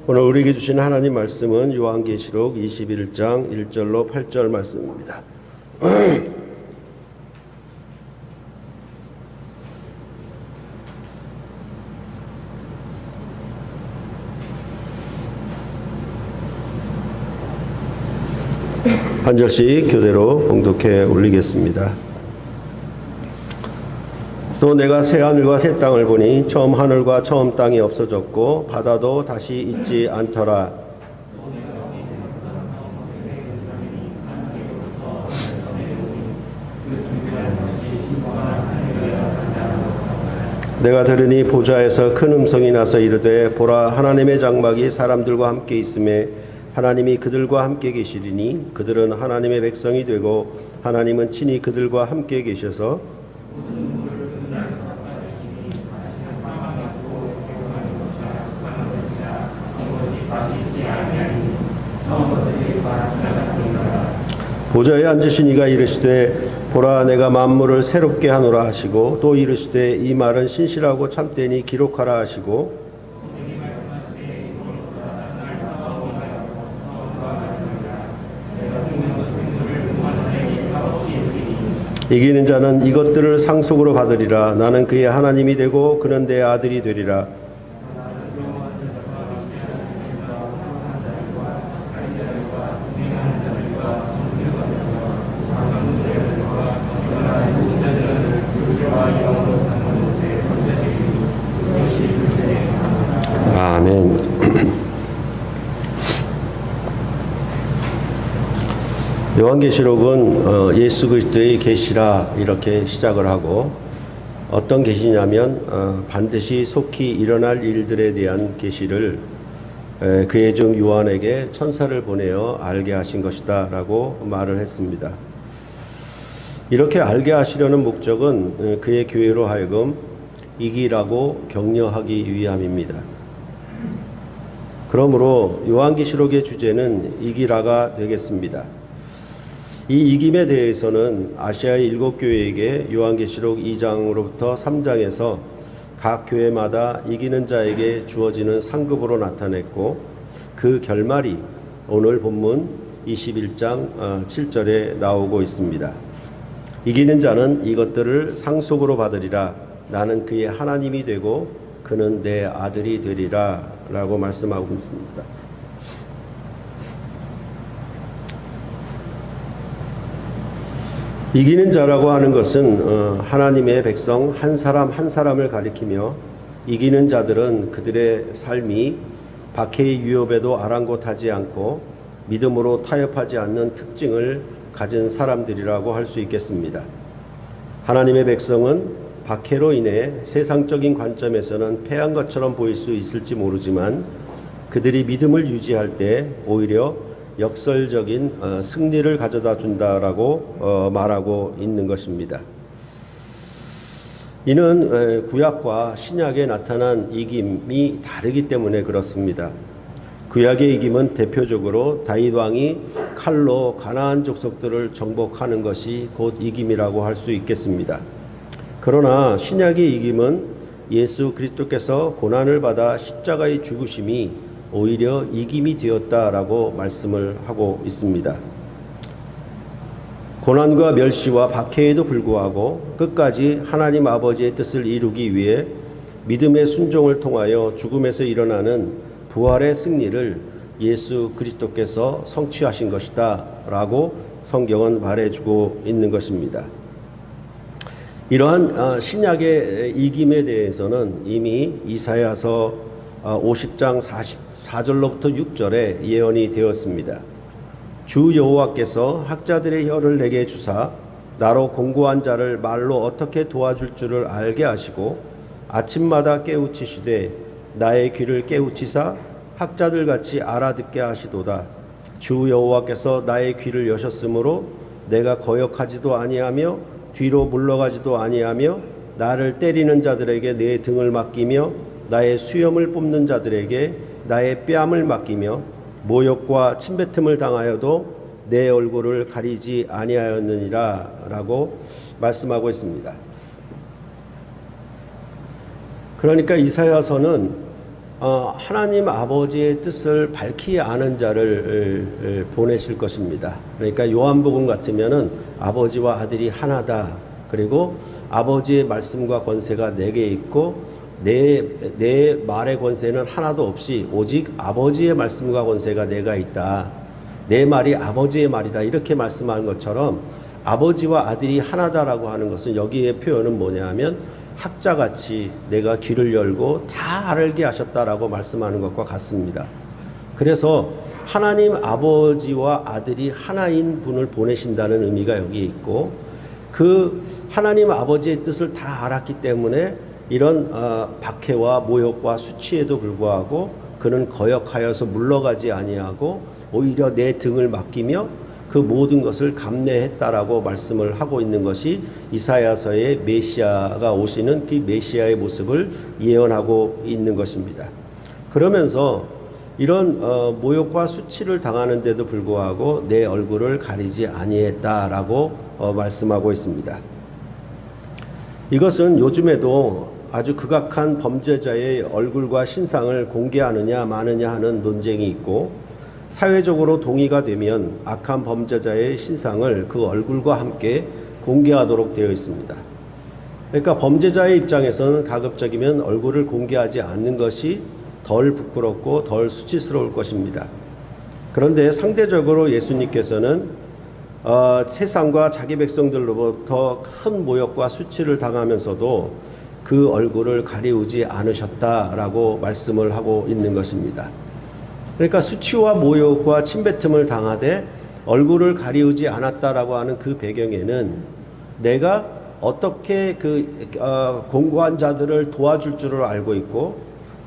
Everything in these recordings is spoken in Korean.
오늘 우리에게 주신 하나님 말씀은 요한계시록 21장 1절로 8절 말씀입니다. 한 절씩 교대로 봉독해 올리겠습니다. 또 내가 새 하늘과 새 땅을 보니 처음 하늘과 처음 땅이 없어졌고 바다도 다시 있지 않더라. 내가 들으니 보좌에서 큰 음성이 나서 이르되 보라, 하나님의 장막이 사람들과 함께 있음에 하나님이 그들과 함께 계시리니 그들은 하나님의 백성이 되고 하나님은 친히 그들과 함께 계셔서 보좌에 앉으신 이가 이르시되 보라, 내가 만물을 새롭게 하노라 하시고 또 이르시되 이 말은 신실하고 참되니 기록하라 하시고 이기는 자는 이것들을 상속으로 받으리라. 나는 그의 하나님이 되고 그는 내 아들이 되리라. 아멘. 요한계시록은 예수 그리스도의 계시라 이렇게 시작을 하고, 어떤 계시냐면 반드시 속히 일어날 일들에 대한 계시를 그의 종 요한에게 천사를 보내어 알게 하신 것이다 라고 말을 했습니다. 이렇게 알게 하시려는 목적은 그의 교회로 하여금 이기라고 격려하기 위함입니다. 그러므로 요한계시록의 주제는 이기라가 되겠습니다. 이 이김에 대해서는 아시아의 7교회에게 요한계시록 2장으로부터 3장에서 각 교회마다 이기는 자에게 주어지는 상급으로 나타냈고, 그 결말이 오늘 본문 21장 7절에 나오고 있습니다. 이기는 자는 이것들을 상속으로 받으리라. 나는 그의 하나님이 되고 그는 내 아들이 되리라 라고 말씀하고 있습니다. 이기는 자라고 하는 것은 하나님의 백성 한 사람 한 사람을 가리키며, 이기는 자들은 그들의 삶이 박해의 위협에도 아랑곳하지 않고 믿음으로 타협하지 않는 특징을 가진 사람들이라고 할 수 있겠습니다. 하나님의 백성은 박해로 인해 세상적인 관점에서는 패한 것처럼 보일 수 있을지 모르지만 그들이 믿음을 유지할 때 오히려 역설적인 승리를 가져다 준다라고 말하고 있는 것입니다. 이는 구약과 신약에 나타난 이김이 다르기 때문에 그렇습니다. 구약의 이김은 대표적으로 다윗 왕이 칼로 가나안 족속들을 정복하는 것이 곧 이김이라고 할 수 있겠습니다. 그러나 신약의 이김은 예수 그리스도께서 고난을 받아 십자가의 죽으심이 오히려 이김이 되었다라고 말씀을 하고 있습니다. 고난과 멸시와 박해에도 불구하고 끝까지 하나님 아버지의 뜻을 이루기 위해 믿음의 순종을 통하여 죽음에서 일어나는 부활의 승리를 예수 그리스도께서 성취하신 것이다 라고 성경은 말해주고 있는 것입니다. 이러한 신약의 이김에 대해서는 이미 이사야서 50장 44절로부터 6절에 예언이 되었습니다. 주 여호와께서 학자들의 혀를 내게 주사 나로 공고한 자를 말로 어떻게 도와줄 줄을 알게 하시고 아침마다 깨우치시되 나의 귀를 깨우치사 학자들같이 알아듣게 하시도다. 주 여호와께서 나의 귀를 여셨으므로 내가 거역하지도 아니하며 뒤로 물러가지도 아니하며 나를 때리는 자들에게 내 등을 맡기며 나의 수염을 뽑는 자들에게 나의 뺨을 맡기며 모욕과 침뱉음을 당하여도 내 얼굴을 가리지 아니하였느니라 라고 말씀하고 있습니다. 그러니까 이사야서는 하나님 아버지의 뜻을 밝히 아는 자를 보내실 것입니다. 그러니까 요한복음 같으면은 아버지와 아들이 하나다. 그리고 아버지의 말씀과 권세가 내게 있고 내 말의 권세는 하나도 없이 오직 아버지의 말씀과 권세가 내가 있다. 내 말이 아버지의 말이다. 이렇게 말씀하는 것처럼 아버지와 아들이 하나다라고 하는 것은 여기에 표현은 뭐냐면 학자같이 내가 귀를 열고 다 알게 하셨다라고 말씀하는 것과 같습니다. 그래서 하나님 아버지와 아들이 하나인 분을 보내신다는 의미가 여기에 있고 그 하나님 아버지의 뜻을 다 알았기 때문에 이런 박해와 모욕과 수치에도 불구하고 그는 거역하여서 물러가지 아니하고 오히려 내 등을 맡기며 그 모든 것을 감내했다라고 말씀을 하고 있는 것이 이사야서의 메시아가 오시는 그 메시아의 모습을 예언하고 있는 것입니다. 그러면서 이런 모욕과 수치를 당하는데도 불구하고 내 얼굴을 가리지 아니했다라고 말씀하고 있습니다. 이것은 요즘에도 아주 극악한 범죄자의 얼굴과 신상을 공개하느냐 마느냐 하는 논쟁이 있고 사회적으로 동의가 되면 악한 범죄자의 신상을 그 얼굴과 함께 공개하도록 되어 있습니다. 그러니까 범죄자의 입장에서는 가급적이면 얼굴을 공개하지 않는 것이 덜 부끄럽고 덜 수치스러울 것입니다. 그런데 상대적으로 예수님께서는 세상과 자기 백성들로부터 큰 모욕과 수치를 당하면서도 그 얼굴을 가리우지 않으셨다라고 말씀을 하고 있는 것입니다. 그러니까 수치와 모욕과 침뱉음을 당하되 얼굴을 가리우지 않았다라고 하는 그 배경에는 내가 어떻게 공고한 자들을 도와줄 줄을 알고 있고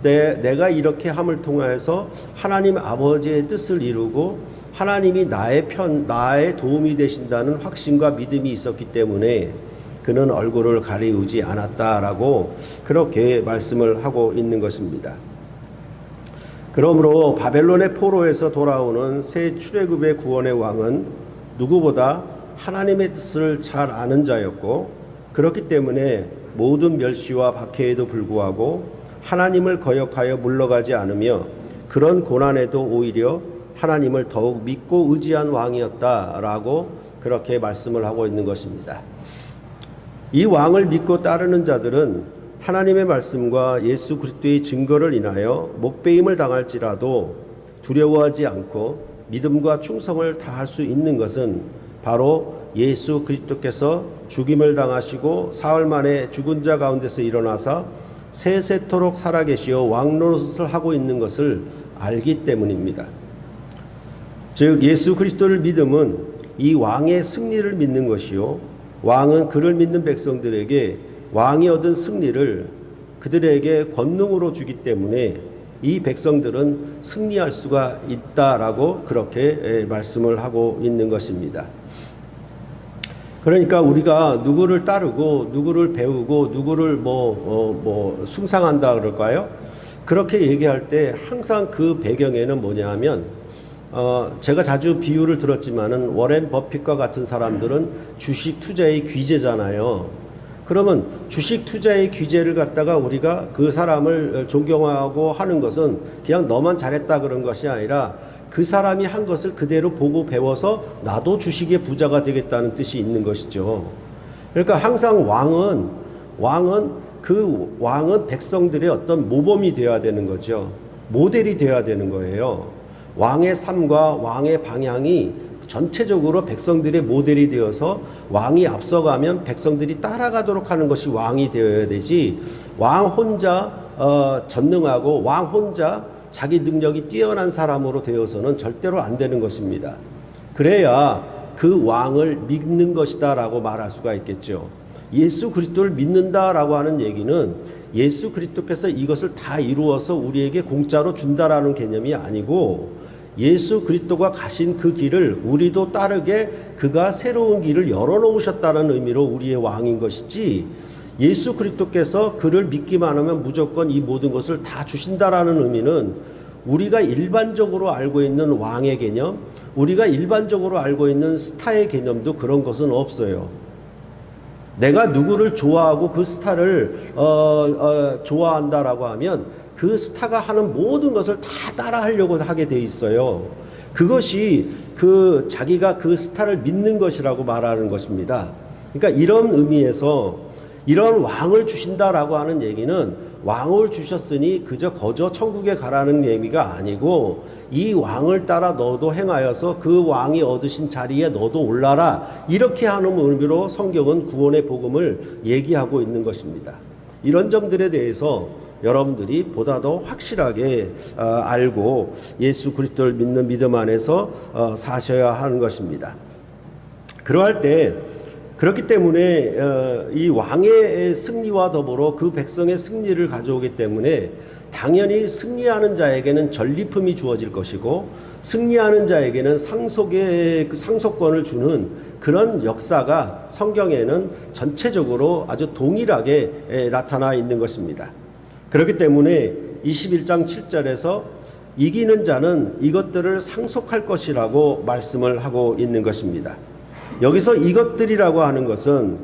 내가 이렇게 함을 통하여서 하나님 아버지의 뜻을 이루고 하나님이 나의 도움이 되신다는 확신과 믿음이 있었기 때문에 그는 얼굴을 가리우지 않았다라고 그렇게 말씀을 하고 있는 것입니다. 그러므로 바벨론의 포로에서 돌아오는 새 출애굽의 구원의 왕은 누구보다 하나님의 뜻을 잘 아는 자였고 그렇기 때문에 모든 멸시와 박해에도 불구하고 하나님을 거역하여 물러가지 않으며 그런 고난에도 오히려 하나님을 더욱 믿고 의지한 왕이었다라고 그렇게 말씀을 하고 있는 것입니다. 이 왕을 믿고 따르는 자들은 하나님의 말씀과 예수 그리스도의 증거를 인하여 목배임을 당할지라도 두려워하지 않고 믿음과 충성을 다할 수 있는 것은 바로 예수 그리스도께서 죽임을 당하시고 사흘 만에 죽은 자 가운데서 일어나사 세세토록 살아계시어 왕노릇을 하고 있는 것을 알기 때문입니다. 즉 예수 그리스도를 믿음은 이 왕의 승리를 믿는 것이요 왕은 그를 믿는 백성들에게 왕이 얻은 승리를 그들에게 권능으로 주기 때문에 이 백성들은 승리할 수가 있다라고 그렇게 말씀을 하고 있는 것입니다. 그러니까 우리가 누구를 따르고 누구를 배우고 누구를 숭상한다 그럴까요? 그렇게 얘기할 때 항상 그 배경에는 뭐냐 하면 제가 자주 비유를 들었지만은 워렌 버핏과 같은 사람들은 주식 투자의 귀재잖아요. 그러면 주식 투자의 귀재를 갖다가 우리가 그 사람을 존경하고 하는 것은 그냥 너만 잘했다 그런 것이 아니라 그 사람이 한 것을 그대로 보고 배워서 나도 주식의 부자가 되겠다는 뜻이 있는 것이죠. 그러니까 항상 왕은 백성들의 어떤 모범이 되어야 되는 거죠. 모델이 되어야 되는 거예요. 왕의 삶과 왕의 방향이 전체적으로 백성들의 모델이 되어서 왕이 앞서가면 백성들이 따라가도록 하는 것이 왕이 되어야 되지 왕 혼자 전능하고 왕 혼자 자기 능력이 뛰어난 사람으로 되어서는 절대로 안 되는 것입니다. 그래야 그 왕을 믿는 것이다 라고 말할 수가 있겠죠. 예수 그리스도를 믿는다라고 하는 얘기는 예수 그리스도께서 이것을 다 이루어서 우리에게 공짜로 준다라는 개념이 아니고 예수 그리스도가 가신 그 길을 우리도 따르게 그가 새로운 길을 열어놓으셨다는 의미로 우리의 왕인 것이지 예수 그리스도께서 그를 믿기만 하면 무조건 이 모든 것을 다 주신다라는 의미는 우리가 일반적으로 알고 있는 왕의 개념, 우리가 일반적으로 알고 있는 스타의 개념도 그런 것은 없어요. 내가 누구를 좋아하고 그 스타를 좋아한다라고 하면 그 스타가 하는 모든 것을 다 따라하려고 하게 돼 있어요. 그것이 자기가 그 스타를 믿는 것이라고 말하는 것입니다. 그러니까 이런 의미에서 이런 왕을 주신다라고 하는 얘기는 왕을 주셨으니 그저 거저 천국에 가라는 의미가 아니고, 이 왕을 따라 너도 행하여서 그 왕이 얻으신 자리에 너도 올라라, 이렇게 하는 의미로 성경은 구원의 복음을 얘기하고 있는 것입니다. 이런 점들에 대해서 여러분들이 보다 더 확실하게 알고 예수 그리스도를 믿는 믿음 안에서 사셔야 하는 것입니다. 그러할 때, 그렇기 때문에 이 왕의 승리와 더불어 그 백성의 승리를 가져오기 때문에 당연히 승리하는 자에게는 전리품이 주어질 것이고, 승리하는 자에게는 상속권을 주는 그런 역사가 성경에는 전체적으로 아주 동일하게 나타나 있는 것입니다. 그렇기 때문에 21장 7절에서 이기는 자는 이것들을 상속할 것이라고 말씀을 하고 있는 것입니다. 여기서 이것들이라고 하는 것은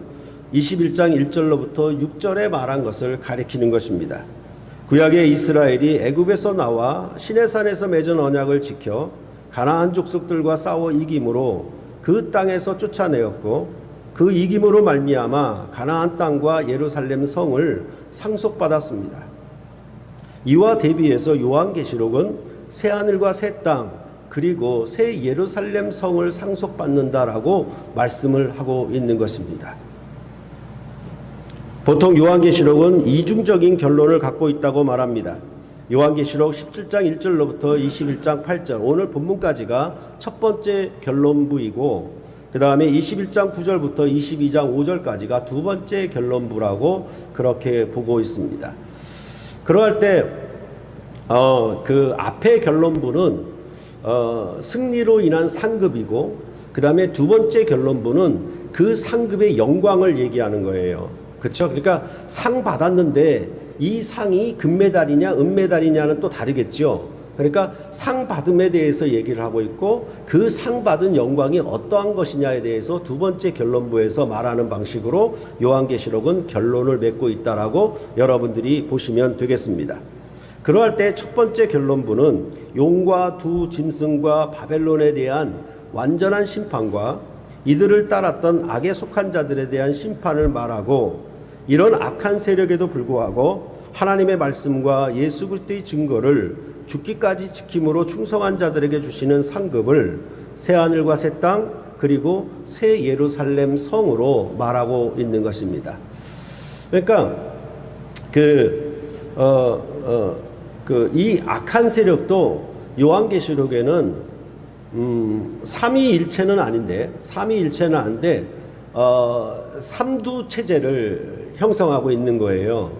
21장 1절로부터 6절에 말한 것을 가리키는 것입니다. 구약의 이스라엘이 애굽에서 나와 시내산에서 맺은 언약을 지켜 가나안 족속들과 싸워 이김으로 그 땅에서 쫓아내었고, 그 이김으로 말미암아 가나안 땅과 예루살렘 성을 상속받았습니다. 이와 대비해서 요한계시록은 새 하늘과 새 땅, 그리고 새 예루살렘 성을 상속받는다라고 말씀을 하고 있는 것입니다. 보통 요한계시록은 이중적인 결론을 갖고 있다고 말합니다. 요한계시록 17장 1절로부터 21장 8절, 오늘 본문까지가 첫 번째 결론부이고, 그 다음에 21장 9절부터 22장 5절까지가 두 번째 결론부라고 그렇게 보고 있습니다. 그러할 때 그 앞의 결론부는 승리로 인한 상급이고, 그 다음에 두 번째 결론부는 그 상급의 영광을 얘기하는 거예요. 그렇죠? 그러니까 상 받았는데 이 상이 금메달이냐 은메달이냐는 또 다르겠죠. 그러니까 상 받음에 대해서 얘기를 하고 있고, 그 상 받은 영광이 어떠한 것이냐에 대해서 두 번째 결론부에서 말하는 방식으로 요한계시록은 결론을 맺고 있다라고 여러분들이 보시면 되겠습니다. 그러할 때 첫 번째 결론부는 용과 두 짐승과 바벨론에 대한 완전한 심판과 이들을 따랐던 악에 속한 자들에 대한 심판을 말하고, 이런 악한 세력에도 불구하고 하나님의 말씀과 예수 그리스도의 증거를 죽기까지 지킴으로 충성한 자들에게 주시는 상급을 새하늘과 새 땅, 그리고 새 예루살렘 성으로 말하고 있는 것입니다. 그러니까 이 악한 세력도 요한계시록에는 삼위일체는 아닌데 삼두 체제를 형성하고 있는 거예요.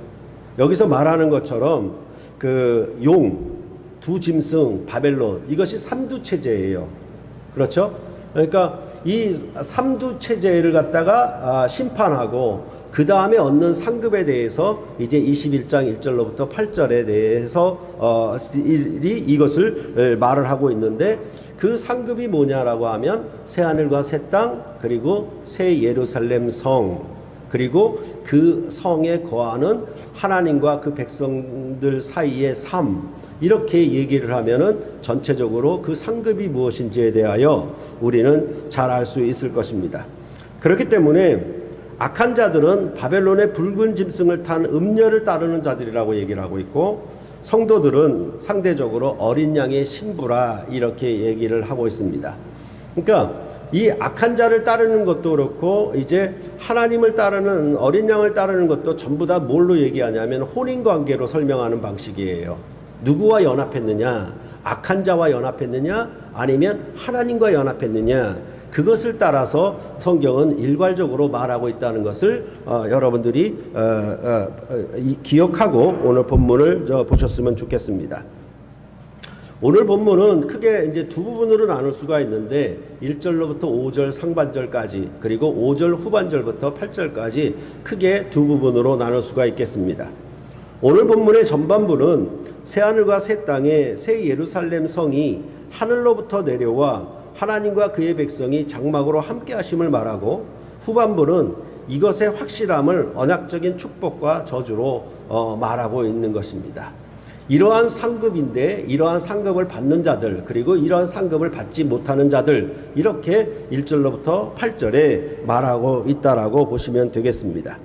여기서 말하는 것처럼 그 용, 두 짐승, 바벨론, 이것이 삼두 체제예요. 그렇죠? 그러니까 이 삼두 체제를 갖다가 심판하고, 그 다음에 얻는 상급에 대해서 이제 21장 1절로부터 8절에 대해서 이것을 말을 하고 있는데, 그 상급이 뭐냐라고 하면 새하늘과 새 땅, 그리고 새 예루살렘 성, 그리고 그 성에 거하는 하나님과 그 백성들 사이의 삶, 이렇게 얘기를 하면은 전체적으로 그 상급이 무엇인지에 대하여 우리는 잘 알 수 있을 것입니다. 그렇기 때문에 악한 자들은 바벨론의 붉은 짐승을 탄 음녀를 따르는 자들이라고 얘기를 하고 있고, 성도들은 상대적으로 어린 양의 신부라, 이렇게 얘기를 하고 있습니다. 그러니까 이 악한 자를 따르는 것도 그렇고, 이제 하나님을 따르는, 어린 양을 따르는 것도 전부 다 뭘로 얘기하냐면 혼인관계로 설명하는 방식이에요. 누구와 연합했느냐? 악한 자와 연합했느냐? 아니면 하나님과 연합했느냐? 그것을 따라서 성경은 일괄적으로 말하고 있다는 것을 여러분들이 기억하고 오늘 본문을 보셨으면 좋겠습니다. 오늘 본문은 크게 이제 두 부분으로 나눌 수가 있는데, 1절로부터 5절 상반절까지, 그리고 5절 후반절부터 8절까지 크게 두 부분으로 나눌 수가 있겠습니다. 오늘 본문의 전반부는 새하늘과 새 땅에 새 예루살렘 성이 하늘로부터 내려와 하나님과 그의 백성이 장막으로 함께 하심을 말하고, 후반부는 이것의 확실함을 언약적인 축복과 저주로 말하고 있는 것입니다. 이러한 상급인데 이러한 상급을 받는 자들 그리고 이러한 상급을 받지 못하는 자들 이렇게 1절로부터 8절에 말하고 있다라고 보시면 되겠습니다.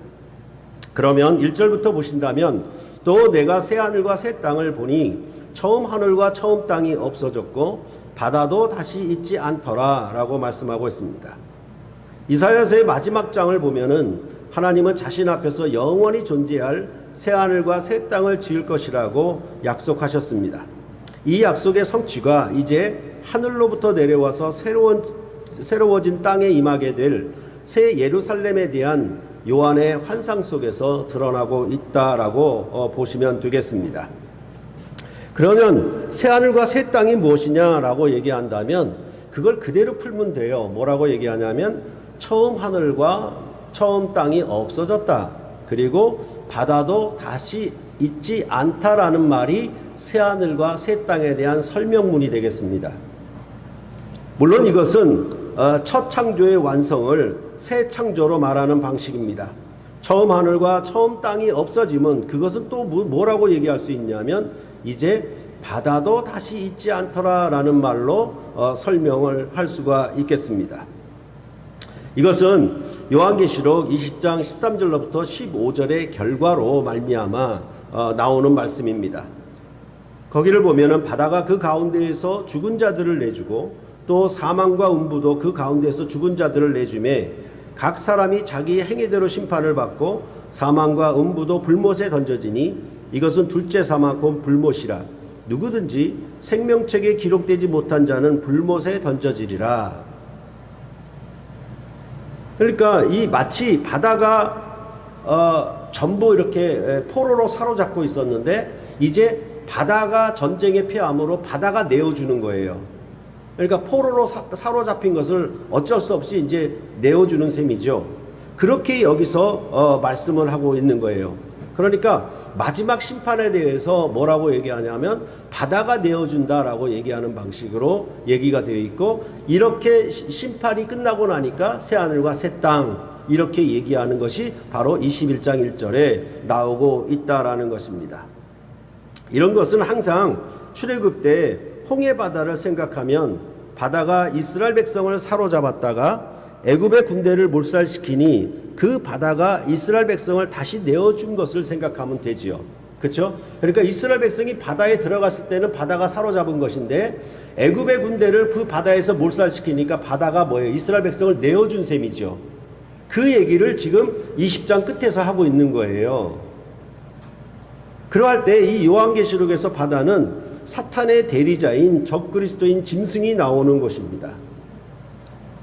그러면 1절부터 보신다면 또 내가 새 하늘과 새 땅을 보니 처음 하늘과 처음 땅이 없어졌고 바다도 다시 있지 않더라 라고 말씀하고 있습니다. 이사야서의 마지막 장을 보면은 하나님은 자신 앞에서 영원히 존재할 새 하늘과 새 땅을 지을 것이라고 약속하셨습니다. 이 약속의 성취가 이제 하늘로부터 내려와서 새로워진 땅에 임하게 될 새 예루살렘에 대한 요한의 환상 속에서 드러나고 있다라고 보시면 되겠습니다. 그러면 새 하늘과 새 땅이 무엇이냐라고 얘기한다면 그걸 그대로 풀면 돼요. 뭐라고 얘기하냐면 처음 하늘과 처음 땅이 없어졌다. 그리고 바다도 다시 있지 않다라는 말이 새 하늘과 새 땅에 대한 설명문이 되겠습니다. 물론 이것은 첫 창조의 완성을 새 창조로 말하는 방식입니다. 처음 하늘과 처음 땅이 없어지면 그것은 또 뭐라고 얘기할 수 있냐면 이제 바다도 다시 있지 않더라라는 말로 설명을 할 수가 있겠습니다. 이것은 요한계시록 20장 13절로부터 15절의 결과로 말미암아 나오는 말씀입니다. 거기를 보면은 바다가 그 가운데에서 죽은 자들을 내주고 또 사망과 음부도 그 가운데에서 죽은 자들을 내주매 각 사람이 자기 행위대로 심판을 받고 사망과 음부도 불못에 던져지니 이것은 둘째 사망 곧 불못이라 누구든지 생명책에 기록되지 못한 자는 불못에 던져지리라. 그러니까 이 마치 바다가 전부 이렇게 포로로 사로잡고 있었는데 이제 바다가 전쟁에 패함으로 바다가 내어주는 거예요. 그러니까 포로로 사로잡힌 것을 어쩔 수 없이 이제 내어주는 셈이죠. 그렇게 여기서 말씀을 하고 있는 거예요. 그러니까 마지막 심판에 대해서 뭐라고 얘기하냐면 바다가 내어준다라고 얘기하는 방식으로 얘기가 되어 있고 이렇게 심판이 끝나고 나니까 새 하늘과 새 땅 이렇게 얘기하는 것이 바로 21장 1절에 나오고 있다라는 것입니다. 이런 것은 항상 출애굽 때 홍해 바다를 생각하면 바다가 이스라엘 백성을 사로잡았다가 애굽의 군대를 몰살시키니 그 바다가 이스라엘 백성을 다시 내어준 것을 생각하면 되지요. 그렇죠? 그러니까 이스라엘 백성이 바다에 들어갔을 때는 바다가 사로잡은 것인데 애굽의 군대를 그 바다에서 몰살시키니까 바다가 뭐예요? 이스라엘 백성을 내어준 셈이죠. 그 얘기를 지금 20장 끝에서 하고 있는 거예요. 그러할 때 이 요한계시록에서 바다는 사탄의 대리자인 적그리스도인 짐승이 나오는 것입니다.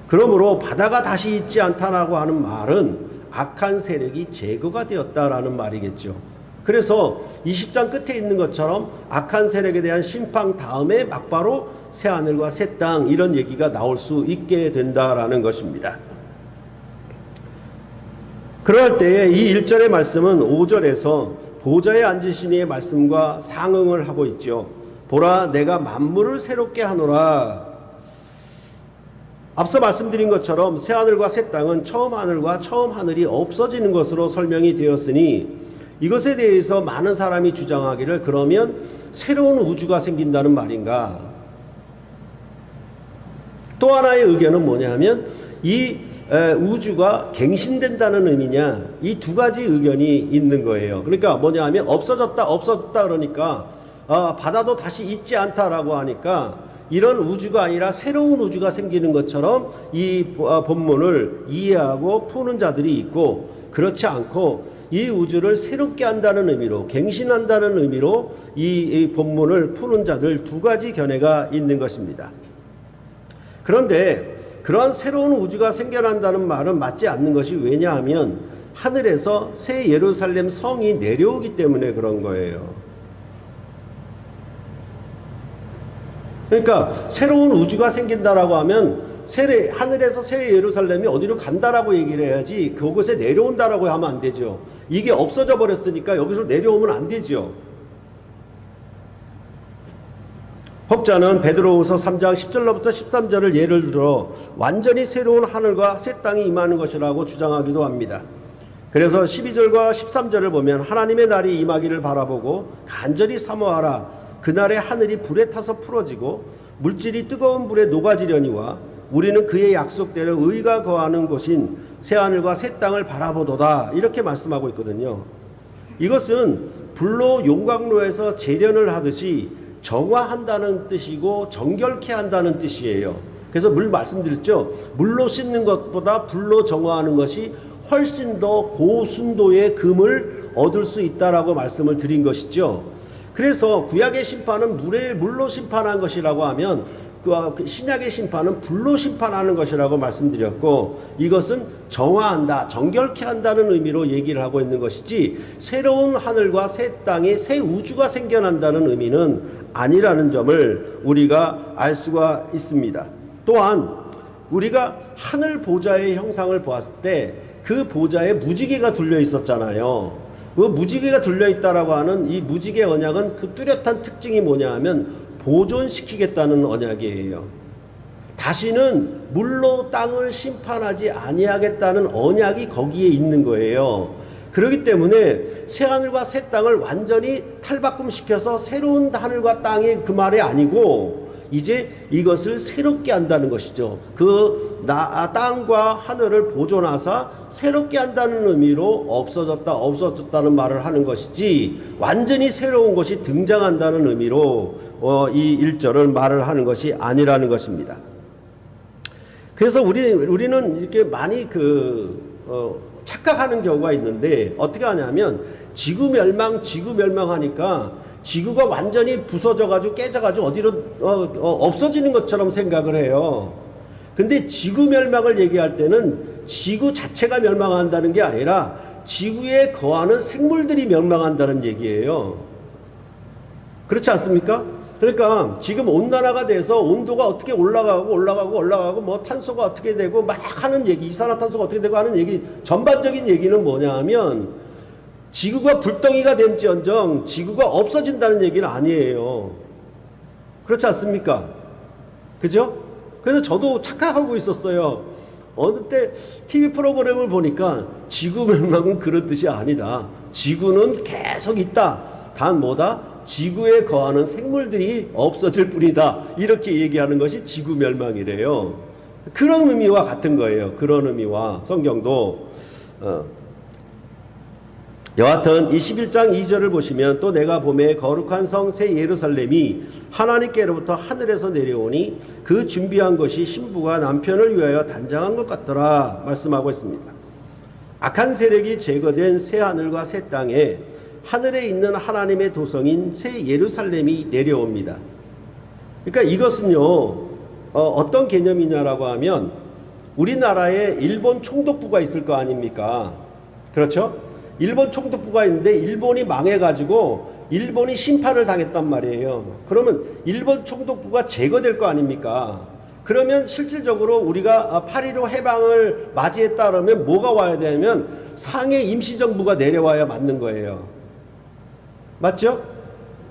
그러므로 바다가 다시 있지 않다라고 하는 말은 악한 세력이 제거가 되었다라는 말이겠죠. 그래서 20장 끝에 있는 것처럼 악한 세력에 대한 심판 다음에 막바로 새 하늘과 새 땅 이런 얘기가 나올 수 있게 된다라는 것입니다. 그럴 때에 이 1절의 말씀은 5절에서 보좌에 앉으신 이의 말씀과 상응을 하고 있죠. 보라 내가 만물을 새롭게 하노라. 앞서 말씀드린 것처럼 새 하늘과 새 땅은 처음 하늘과 처음 하늘이 없어지는 것으로 설명이 되었으니 이것에 대해서 많은 사람이 주장하기를 그러면 새로운 우주가 생긴다는 말인가. 또 하나의 의견은 뭐냐면 이 우주가 갱신된다는 의미냐, 이 두 가지 의견이 있는 거예요. 그러니까 뭐냐 하면 없어졌다 그러니까 바다도 다시 있지 않다라고 하니까 이런 우주가 아니라 새로운 우주가 생기는 것처럼 이 본문을 이해하고 푸는 자들이 있고, 그렇지 않고 이 우주를 새롭게 한다는 의미로, 갱신한다는 의미로 이 본문을 푸는 자들 두 가지 견해가 있는 것입니다. 그런데 그러한 새로운 우주가 생겨난다는 말은 맞지 않는 것이 왜냐하면 하늘에서 새 예루살렘 성이 내려오기 때문에 그런 거예요. 그러니까 새로운 우주가 생긴다라고 하면 하늘에서 새 예루살렘이 어디로 간다라고 얘기를 해야지 그곳에 내려온다라고 하면 안 되죠. 이게 없어져 버렸으니까 여기서 내려오면 안 되죠. 혹자는 베드로후서 3장 10절로부터 13절을 예를 들어 완전히 새로운 하늘과 새 땅이 임하는 것이라고 주장하기도 합니다. 그래서 12절과 13절을 보면 하나님의 날이 임하기를 바라보고 간절히 사모하라. 그날에 하늘이 불에 타서 풀어지고 물질이 뜨거운 불에 녹아지려니와 우리는 그의 약속대로 의가 거하는 곳인 새하늘과 새 땅을 바라보도다. 이렇게 말씀하고 있거든요. 이것은 불로 용광로에서 재련을 하듯이 정화한다는 뜻이고 정결케 한다는 뜻이에요. 그래서 물 말씀드렸죠. 물로 씻는 것보다 불로 정화하는 것이 훨씬 더 고순도의 금을 얻을 수 있다라고 말씀을 드린 것이죠. 그래서 구약의 심판은 물로 심판한 것이라고 하면 그 신약의 심판은 불로 심판하는 것이라고 말씀드렸고, 이것은 정화한다, 정결케 한다는 의미로 얘기를 하고 있는 것이지 새로운 하늘과 새 땅에 새 우주가 생겨난다는 의미는 아니라는 점을 우리가 알 수가 있습니다. 또한 우리가 하늘 보좌의 형상을 보았을 때 그 보좌에 무지개가 둘려 있었잖아요. 그 무지개가 둘려 있다라고 하는 이 무지개 언약은 그 뚜렷한 특징이 뭐냐 하면 보존시키겠다는 언약이에요. 다시는 물로 땅을 심판하지 아니하겠다는 언약이 거기에 있는 거예요. 그렇기 때문에 새 하늘과 새 땅을 완전히 탈바꿈시켜서 새로운 하늘과 땅이 그 말이 아니고 이제 이것을 새롭게 한다는 것이죠. 그 땅과 하늘을 보존하사 새롭게 한다는 의미로 없어졌다는 말을 하는 것이지 완전히 새로운 것이 등장한다는 의미로 이 1절을 말을 하는 것이 아니라는 것입니다. 그래서 우리는 이렇게 많이 착각하는 경우가 있는데 어떻게 하냐면 지구 멸망하니까 지구가 완전히 부서져가지고 깨져가지고 어디로 없어지는 것처럼 생각을 해요. 근데 지구 멸망을 얘기할 때는 지구 자체가 멸망한다는 게 아니라 지구에 거하는 생물들이 멸망한다는 얘기예요. 그렇지 않습니까? 그러니까 지금 온난화가 돼서 온도가 어떻게 올라가고 뭐 탄소가 어떻게 되고 막 하는 얘기, 이산화탄소가 어떻게 되고 하는 얘기, 전반적인 얘기는 뭐냐 하면 지구가 불덩이가 된지언정 지구가 없어진다는 얘기는 아니에요. 그렇지 않습니까? 그죠? 그래서 저도 착각하고 있었어요. 어느 때 TV 프로그램을 보니까 지구 멸망은 그런 뜻이 아니다. 지구는 계속 있다. 단 뭐다? 지구에 거하는 생물들이 없어질 뿐이다. 이렇게 얘기하는 것이 지구 멸망이래요. 그런 의미와 같은 거예요. 그런 의미와 성경도 여하튼 21장 2절을 보시면 또 내가 보매 거룩한 성 새 예루살렘이 하나님께로부터 하늘에서 내려오니 그 준비한 것이 신부가 남편을 위하여 단장한 것 같더라 말씀하고 있습니다. 악한 세력이 제거된 새 하늘과 새 땅에 하늘에 있는 하나님의 도성인 새 예루살렘이 내려옵니다. 그러니까 이것은요 어떤 개념이냐라고 하면 우리나라에 일본 총독부가 있을 거 아닙니까? 그렇죠? 일본 총독부가 있는데 일본이 망해가지고 일본이 심판을 당했단 말이에요. 그러면 일본 총독부가 제거될 거 아닙니까? 그러면 실질적으로 우리가 8.15 해방을 맞이했다 그러면 뭐가 와야 되냐면 상해 임시정부가 내려와야 맞는 거예요. 맞죠?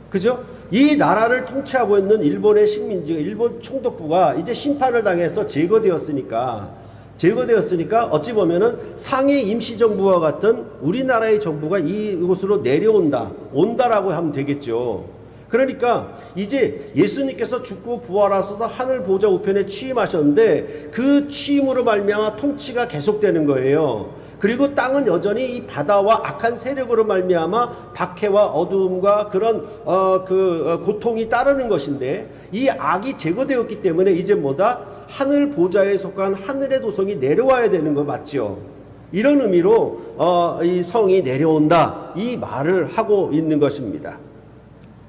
그죠? 이 나라를 통치하고 있는 일본의 식민지, 일본 총독부가 이제 심판을 당해서 제거되었으니까 어찌 보면은 상해 임시정부와 같은 우리나라의 정부가 이곳으로 온다라고 하면 되겠죠. 그러니까 이제 예수님께서 죽고 부활하셔서 하늘 보좌 우편에 취임하셨는데 그 취임으로 말미암아 통치가 계속되는 거예요. 그리고 땅은 여전히 이 바다와 악한 세력으로 말미암아 박해와 어두움과 그런 고통이 따르는 것인데 이 악이 제거되었기 때문에 이제 뭐다? 하늘 보좌에 속한 하늘의 도성이 내려와야 되는 거 맞죠? 이런 의미로 이 성이 내려온다 이 말을 하고 있는 것입니다.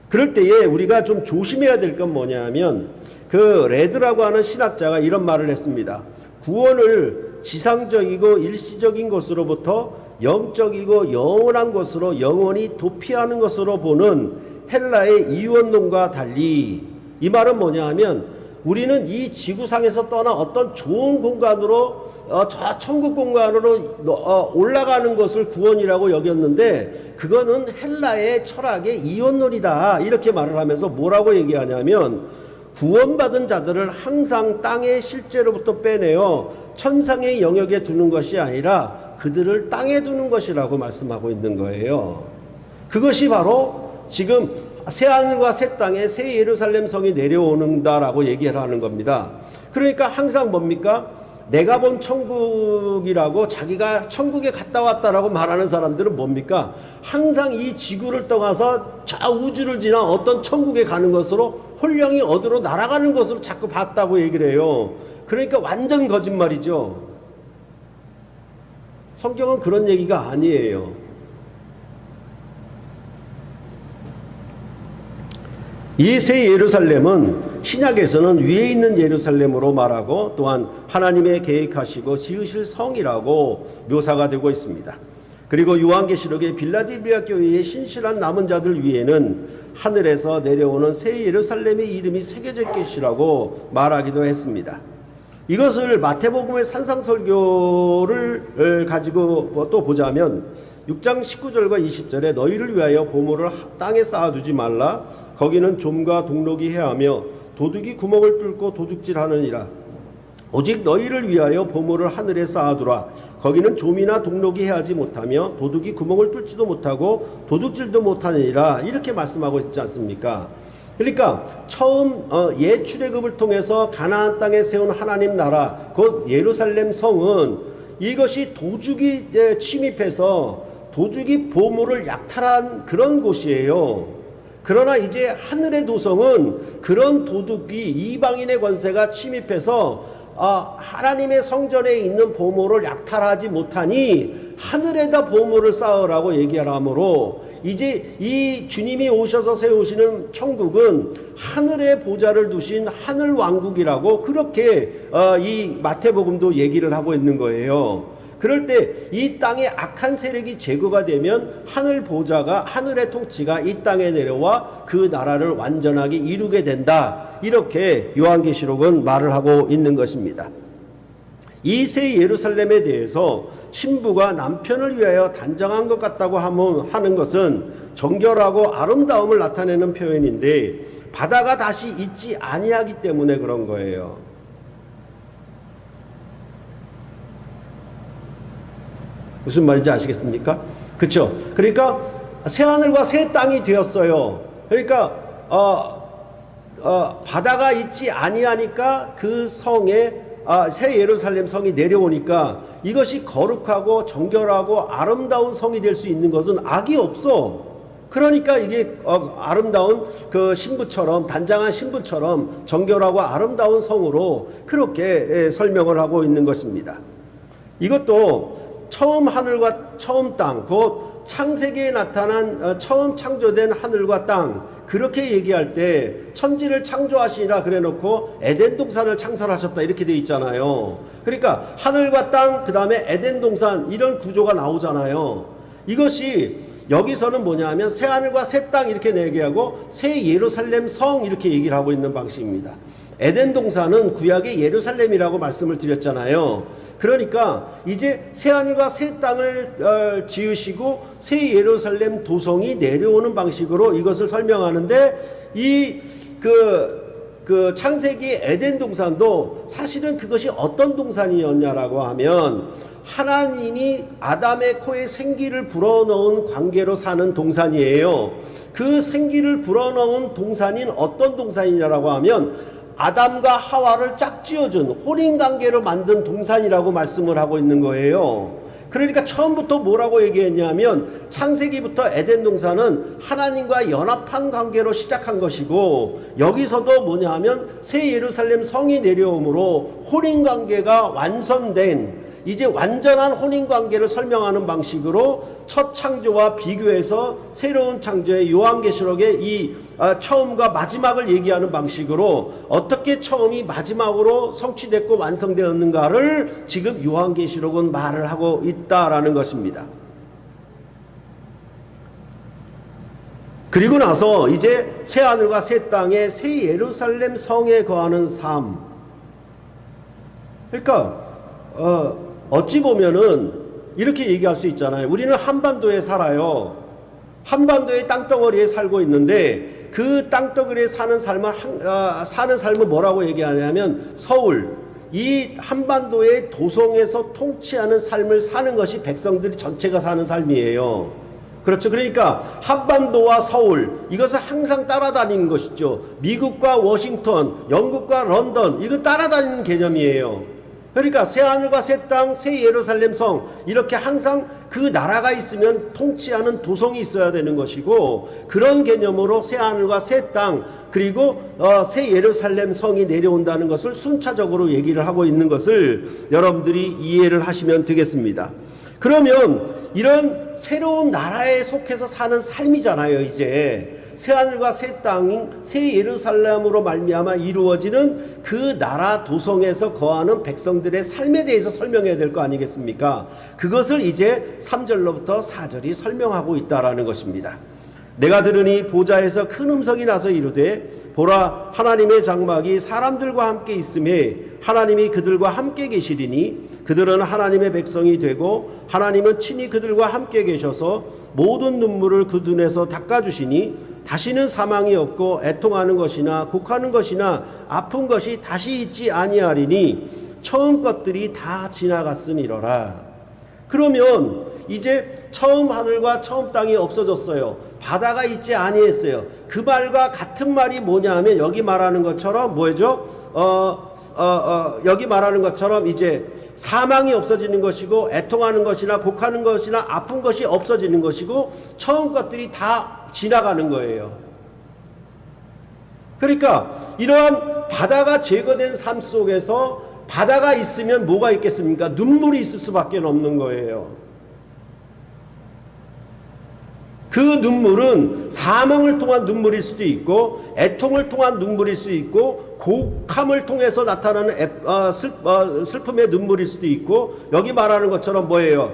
그럴 때에 우리가 좀 조심해야 될 건 뭐냐면 그 레드라고 하는 신학자가 이런 말을 했습니다. 구원을 지상적이고 일시적인 것으로부터 영적이고 영원한 것으로 영원히 도피하는 것으로 보는 헬라의 이원론과 달리 이 말은 뭐냐 하면 우리는 이 지구상에서 떠나 어떤 좋은 공간으로 저 천국 공간으로 올라가는 것을 구원이라고 여겼는데 그거는 헬라의 철학의 이원론이다 이렇게 말을 하면서 뭐라고 얘기하냐면 구원받은 자들을 항상 땅의 실제로부터 빼내어 천상의 영역에 두는 것이 아니라 그들을 땅에 두는 것이라고 말씀하고 있는 거예요. 그것이 바로 지금 새하늘과 새 땅에 새 예루살렘 성이 내려오는다라고 얘기를 하는 겁니다. 그러니까 항상 뭡니까? 내가 본 천국이라고 자기가 천국에 갔다 왔다라고 말하는 사람들은 뭡니까? 항상 이 지구를 떠나서 저 우주를 지나 어떤 천국에 가는 것으로 홀령이 어디로 날아가는 것으로 자꾸 봤다고 얘기를 해요. 그러니까 완전 거짓말이죠. 성경은 그런 얘기가 아니에요. 이 새 예루살렘은 신약에서는 위에 있는 예루살렘으로 말하고 또한 하나님의 계획하시고 지으실 성이라고 묘사가 되고 있습니다. 그리고 요한계시록의 빌라델비아 교회의 신실한 남은 자들 위에는 하늘에서 내려오는 새 예루살렘의 이름이 새겨질 것이라고 말하기도 했습니다. 이것을 마태복음의 산상설교를 가지고 또 보자면 6장 19절과 20절에 너희를 위하여 보물을 땅에 쌓아두지 말라. 거기는 좀과 동록이 해하며 도둑이 구멍을 뚫고 도둑질하느니라. 오직 너희를 위하여 보물을 하늘에 쌓아두라. 거기는 좀이나 동록이 해하지 못하며 도둑이 구멍을 뚫지도 못하고 도둑질도 못하느니라. 이렇게 말씀하고 있지 않습니까? 그러니까 처음 옛 출애굽을 통해서 가나안 땅에 세운 하나님 나라 곧 예루살렘 성은 이것이 도둑이 침입해서 도둑이 보물을 약탈한 그런 곳이에요. 그러나 이제 하늘의 도성은 그런 도둑이 이방인의 권세가 침입해서 하나님의 성전에 있는 보물을 약탈하지 못하니 하늘에다 보물을 쌓으라고 얘기하므로 이제 이 주님이 오셔서 세우시는 천국은 하늘에 보좌를 두신 하늘 왕국이라고 그렇게 이 마태복음도 얘기를 하고 있는 거예요. 그럴 때 이 땅의 악한 세력이 제거가 되면 하늘 보좌가 하늘의 통치가 이 땅에 내려와 그 나라를 완전하게 이루게 된다. 이렇게 요한계시록은 말을 하고 있는 것입니다. 이 새 예루살렘에 대해서 신부가 남편을 위하여 단장한 것 같다고 하는 것은 정결하고 아름다움을 나타내는 표현인데 바다가 다시 있지 아니하기 때문에 그런 거예요. 무슨 말인지 아시겠습니까? 그렇죠? 그러니까 새 하늘과 새 땅이 되었어요. 그러니까 바다가 있지 아니하니까 그 성에 새 예루살렘 성이 내려오니까 이것이 거룩하고 정결하고 아름다운 성이 될 수 있는 것은 악이 없어. 그러니까 이게 아름다운 그 신부처럼 단장한 신부처럼 정결하고 아름다운 성으로 그렇게 설명을 하고 있는 것입니다. 이것도 처음 하늘과 처음 땅, 곧 창세기에 나타난 처음 창조된 하늘과 땅 그렇게 얘기할 때 천지를 창조하시니라 그래놓고 에덴 동산을 창설하셨다 이렇게 돼 있잖아요. 그러니까 하늘과 땅 그 다음에 에덴 동산 이런 구조가 나오잖아요. 이것이 여기서는 뭐냐 하면 새 하늘과 새 땅 이렇게 얘기하고 새 예루살렘 성 이렇게 얘기를 하고 있는 방식입니다. 에덴 동산은 구약의 예루살렘이라고 말씀을 드렸잖아요. 그러니까 이제 새 하늘과 새 땅을 지으시고 새 예루살렘 도성이 내려오는 방식으로 이것을 설명하는데 그 창세기 에덴 동산도 사실은 그것이 어떤 동산이었냐라고 하면 하나님이 아담의 코에 생기를 불어넣은 관계로 사는 동산이에요. 그 생기를 불어넣은 동산인 어떤 동산이냐라고 하면 아담과 하와를 짝지어준 혼인관계로 만든 동산이라고 말씀을 하고 있는 거예요. 그러니까 처음부터 뭐라고 얘기했냐면 창세기부터 에덴 동산은 하나님과 연합한 관계로 시작한 것이고 여기서도 뭐냐 하면 새 예루살렘 성이 내려오므로 혼인관계가 완성된 이제 완전한 혼인관계를 설명하는 방식으로 첫 창조와 비교해서 새로운 창조의 요한계시록의 이 처음과 마지막을 얘기하는 방식으로 어떻게 처음이 마지막으로 성취됐고 완성되었는가를 지금 요한계시록은 말을 하고 있다라는 것입니다. 그리고 나서 이제 새 하늘과 새 땅에 새 예루살렘 성에 거하는 삶. 그러니까 어찌 보면은 이렇게 얘기할 수 있잖아요. 우리는 한반도에 살아요. 한반도의 땅덩어리에 살고 있는데 그 땅덩어리에 사는 삶은 뭐라고 얘기하냐면 서울, 이 한반도의 도성에서 통치하는 삶을 사는 것이 백성들이 전체가 사는 삶이에요. 그렇죠. 그러니까 한반도와 서울, 이것을 항상 따라다니는 것이죠. 미국과 워싱턴, 영국과 런던, 이거 따라다니는 개념이에요. 그러니까 새하늘과 새 땅, 새 예루살렘 성, 이렇게 항상 그 나라가 있으면 통치하는 도성이 있어야 되는 것이고, 그런 개념으로 새하늘과 새 땅, 그리고 새 예루살렘 성이 내려온다는 것을 순차적으로 얘기를 하고 있는 것을 여러분들이 이해를 하시면 되겠습니다. 그러면 이런 새로운 나라에 속해서 사는 삶이잖아요. 이제 새하늘과 새 땅인 새 예루살렘으로 말미암아 이루어지는 그 나라 도성에서 거하는 백성들의 삶에 대해서 설명해야 될 거 아니겠습니까? 그것을 이제 3절로부터 4절이 설명하고 있다라는 것입니다. 내가 들으니 보좌에서 큰 음성이 나서 이르되 보라, 하나님의 장막이 사람들과 함께 있음에 하나님이 그들과 함께 계시리니 그들은 하나님의 백성이 되고 하나님은 친히 그들과 함께 계셔서 모든 눈물을 그 눈에서 닦아주시니 다시는 사망이 없고 애통하는 것이나 곡하는 것이나 아픈 것이 다시 있지 아니하리니 처음 것들이 다 지나갔음이로라. 그러면 이제 처음 하늘과 처음 땅이 없어졌어요. 바다가 있지 아니했어요. 그 말과 같은 말이 뭐냐 하면 여기 말하는 것처럼 뭐죠? 여기 말하는 것처럼 이제 사망이 없어지는 것이고 애통하는 것이나 곡하는 것이나 아픈 것이 없어지는 것이고 처음 것들이 다 지나가는 거예요. 그러니까 이러한 바다가 제거된 삶 속에서 바다가 있으면 뭐가 있겠습니까? 눈물이 있을 수밖에 없는 거예요. 그 눈물은 사망을 통한 눈물일 수도 있고 애통을 통한 눈물일 수도 있고 곡함을 통해서 나타나는 슬픔의 눈물일 수도 있고 여기 말하는 것처럼 뭐예요?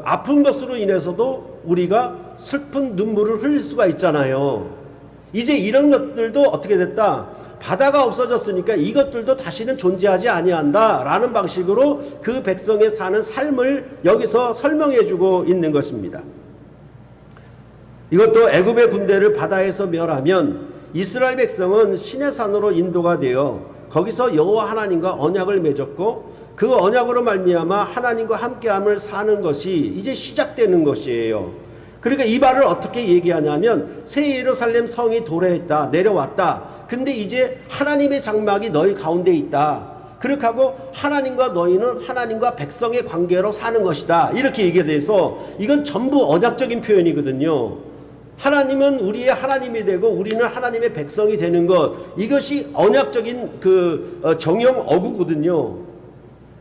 아픈 것으로 인해서도 우리가 슬픈 눈물을 흘릴 수가 있잖아요. 이제 이런 것들도 어떻게 됐다? 바다가 없어졌으니까 이것들도 다시는 존재하지 아니한다라는 방식으로 그 백성의 사는 삶을 여기서 설명해 주고 있는 것입니다. 이것도 애굽의 군대를 바다에서 멸하면 이스라엘 백성은 시내산으로 인도가 되어 거기서 여호와 하나님과 언약을 맺었고 그 언약으로 말미암아 하나님과 함께함을 사는 것이 이제 시작되는 것이에요. 그러니까 이 말을 어떻게 얘기하냐면 새 예루살렘 성이 도래했다, 내려왔다. 근데 이제 하나님의 장막이 너희 가운데 있다. 그렇게 하고 하나님과 너희는 하나님과 백성의 관계로 사는 것이다. 이렇게 얘기에 대해서 이건 전부 언약적인 표현이거든요. 하나님은 우리의 하나님이 되고 우리는 하나님의 백성이 되는 것, 이것이 언약적인 정형 어구거든요.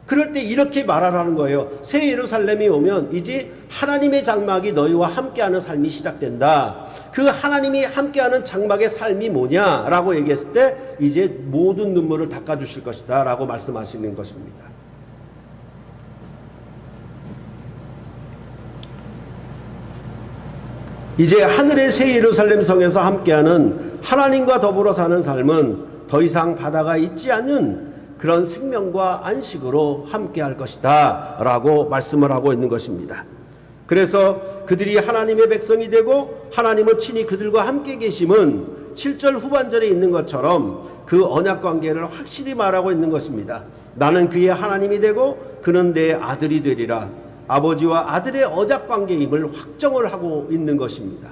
그럴 때 이렇게 말하라는 거예요. 새 예루살렘이 오면 이제 하나님의 장막이 너희와 함께하는 삶이 시작된다. 그 하나님이 함께하는 장막의 삶이 뭐냐라고 얘기했을 때 이제 모든 눈물을 닦아주실 것이다 라고 말씀하시는 것입니다. 이제 하늘의 새 예루살렘 성에서 함께하는 하나님과 더불어 사는 삶은 더 이상 바다가 있지 않는 그런 생명과 안식으로 함께할 것이다 라고 말씀을 하고 있는 것입니다. 그래서 그들이 하나님의 백성이 되고 하나님은 친히 그들과 함께 계심은 7절 후반절에 있는 것처럼 그 언약 관계를 확실히 말하고 있는 것입니다. 나는 그의 하나님이 되고 그는 내 아들이 되리라. 아버지와 아들의 언약 관계임을 확정을 하고 있는 것입니다.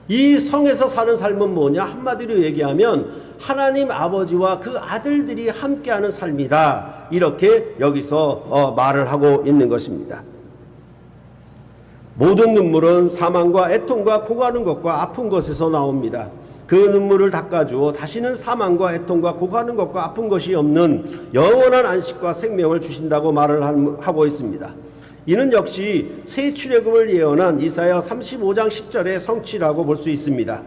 이 성에서 사는 삶은 뭐냐? 한마디로 얘기하면 하나님 아버지와 그 아들들이 함께하는 삶이다. 이렇게 여기서 말을 하고 있는 것입니다. 모든 눈물은 사망과 애통과 고가는 것과 아픈 것에서 나옵니다. 그 눈물을 닦아주어 다시는 사망과 애통과 고가는 것과 아픈 것이 없는 영원한 안식과 생명을 주신다고 말을 하고 있습니다. 이는 역시 새 출애굽을 예언한 이사야 35장 10절의 성취라고 볼 수 있습니다.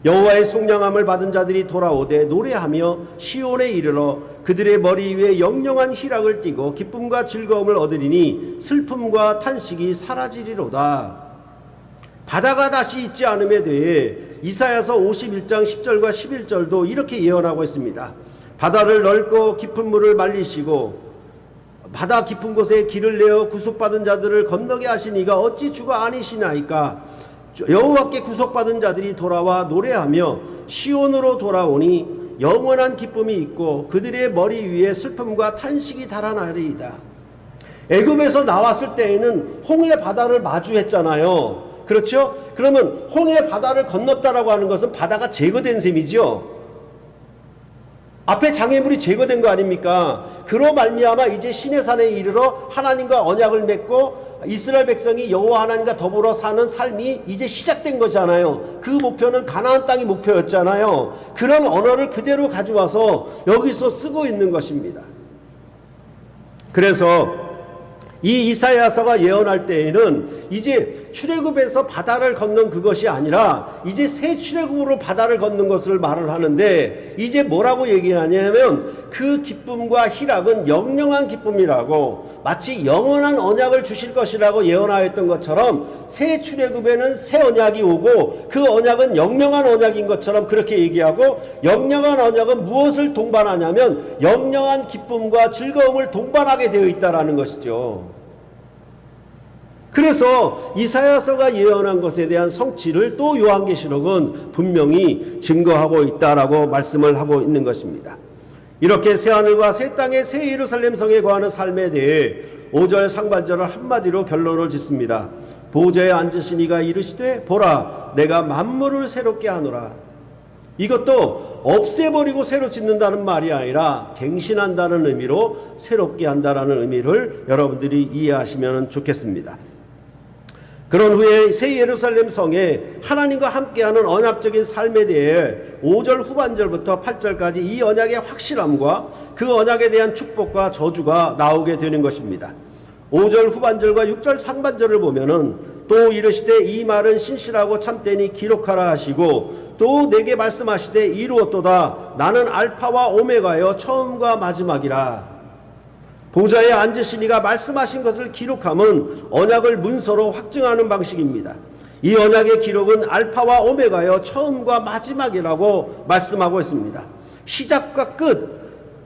여호와의 속량함을 받은 자들이 돌아오되 노래하며 시온에 이르러 그들의 머리 위에 영영한 희락을 띠고 기쁨과 즐거움을 얻으리니 슬픔과 탄식이 사라지리로다. 바다가 다시 있지 않음에 대해 이사야서 51장 10절과 11절도 이렇게 예언하고 있습니다. 바다를 넓고 깊은 물을 말리시고 바다 깊은 곳에 길을 내어 구속받은 자들을 건너게 하시니가 어찌 주가 아니시나이까. 여호와께 구속받은 자들이 돌아와 노래하며 시온으로 돌아오니 영원한 기쁨이 있고 그들의 머리 위에 슬픔과 탄식이 달아나리이다. 애굽에서 나왔을 때에는 홍해 바다를 마주했잖아요. 그렇죠? 그러면 홍해 바다를 건넜다라고 하는 것은 바다가 제거된 셈이죠. 앞에 장애물이 제거된 거 아닙니까? 그로 말미암아 이제 시내산에 이르러 하나님과 언약을 맺고 이스라엘 백성이 여호와 하나님과 더불어 사는 삶이 이제 시작된 거잖아요. 그 목표는 가나안 땅이 목표였잖아요. 그런 언어를 그대로 가져와서 여기서 쓰고 있는 것입니다. 그래서 이 이사야서가 예언할 때에는 이제 출애굽에서 바다를 걷는 그것이 아니라 이제 새 출애굽으로 바다를 걷는 것을 말을 하는데, 이제 뭐라고 얘기하냐면 그 기쁨과 희락은 영영한 기쁨이라고, 마치 영원한 언약을 주실 것이라고 예언하였던 것처럼 새 출애굽에는 새 언약이 오고 그 언약은 영영한 언약인 것처럼 그렇게 얘기하고, 영영한 언약은 무엇을 동반하냐면 영영한 기쁨과 즐거움을 동반하게 되어 있다라는 것이죠. 그래서 이사야서가 예언한 것에 대한 성취를 또 요한계시록은 분명히 증거하고 있다라고 말씀을 하고 있는 것입니다. 이렇게 새하늘과 새 땅의 새 예루살렘 성에 거하는 삶에 대해 5절 상반절을 한마디로 결론을 짓습니다. 보좌에 앉으신 이가 이르시되 보라 내가 만물을 새롭게 하노라. 이것도 없애버리고 새로 짓는다는 말이 아니라 갱신한다는 의미로 새롭게 한다는 의미를 여러분들이 이해하시면 좋겠습니다. 그런 후에 새 예루살렘 성에 하나님과 함께하는 언약적인 삶에 대해 5절 후반절부터 8절까지 이 언약의 확실함과 그 언약에 대한 축복과 저주가 나오게 되는 것입니다. 5절 후반절과 6절 상반절을 보면은 또 이르시되 이 말은 신실하고 참되니 기록하라 하시고 또 내게 말씀하시되 이루었도다 나는 알파와 오메가여 처음과 마지막이라. 보좌에 앉으신 이가 말씀하신 것을 기록함은 언약을 문서로 확증하는 방식입니다. 이 언약의 기록은 알파와 오메가여 처음과 마지막이라고 말씀하고 있습니다. 시작과 끝.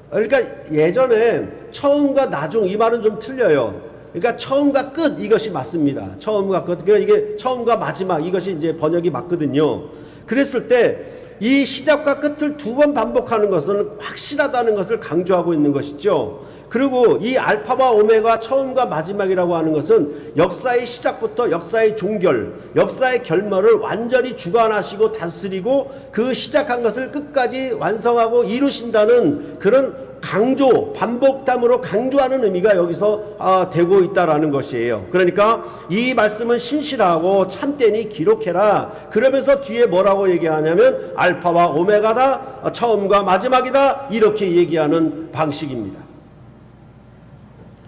그러니까 예전에 처음과 나중 이 말은 좀 틀려요. 그러니까 처음과 끝 이것이 맞습니다. 처음과 끝. 그러니까 이게 처음과 마지막 이것이 이제 번역이 맞거든요. 그랬을 때 이 시작과 끝을 두 번 반복하는 것은 확실하다는 것을 강조하고 있는 것이죠. 그리고 이 알파와 오메가 처음과 마지막이라고 하는 것은 역사의 시작부터 역사의 종결, 역사의 결말을 완전히 주관하시고 다스리고 그 시작한 것을 끝까지 완성하고 이루신다는 그런 강조, 반복담으로 강조하는 의미가 여기서 되고 있다라는 것이에요. 그러니까 이 말씀은 신실하고 참되니 기록해라. 그러면서 뒤에 뭐라고 얘기하냐면 알파와 오메가다, 처음과 마지막이다, 이렇게 얘기하는 방식입니다.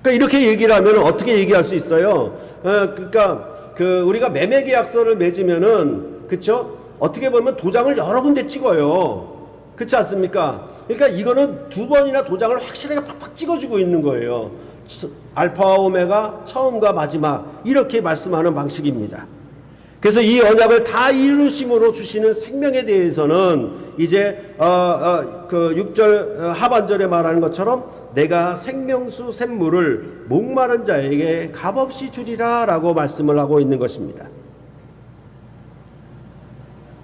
그러니까 이렇게 얘기를 하면 어떻게 얘기할 수 있어요? 그러니까 우리가 매매 계약서를 맺으면은, 그쵸? 어떻게 보면 도장을 여러 군데 찍어요. 그렇지 않습니까? 그러니까 이거는 두 번이나 도장을 확실하게 팍팍 찍어주고 있는 거예요. 알파와 오메가, 처음과 마지막, 이렇게 말씀하는 방식입니다. 그래서 이 언약을 다 이루심으로 주시는 생명에 대해서는 이제 그 6절 하반절에 말하는 것처럼 내가 생명수 샘물을 목마른 자에게 값없이 주리라 라고 말씀을 하고 있는 것입니다.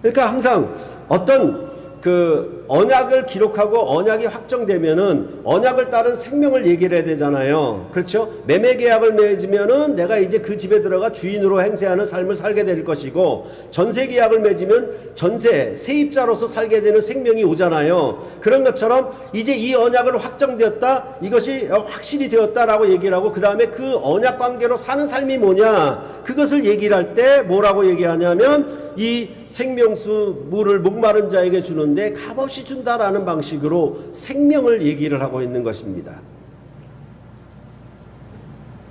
그러니까 항상 어떤 그 언약을 기록하고 언약이 확정되면은 언약을 따른 생명을 얘기를 해야 되잖아요. 그렇죠? 매매 계약을 맺으면은 내가 이제 그 집에 들어가 주인으로 행세하는 삶을 살게 될 것이고, 전세 계약을 맺으면 전세 세입자로서 살게 되는 생명이 오잖아요. 그런 것처럼 이제 이 언약을 확정되었다, 이것이 확실히 되었다라고 얘기를 하고, 그 다음에 그 언약 관계로 사는 삶이 뭐냐, 그것을 얘기를 할 때 뭐라고 얘기하냐면 이 생명수 물을 목마른 자에게 주는데 값없이 준다라는 방식으로 생명을 얘기를 하고 있는 것입니다.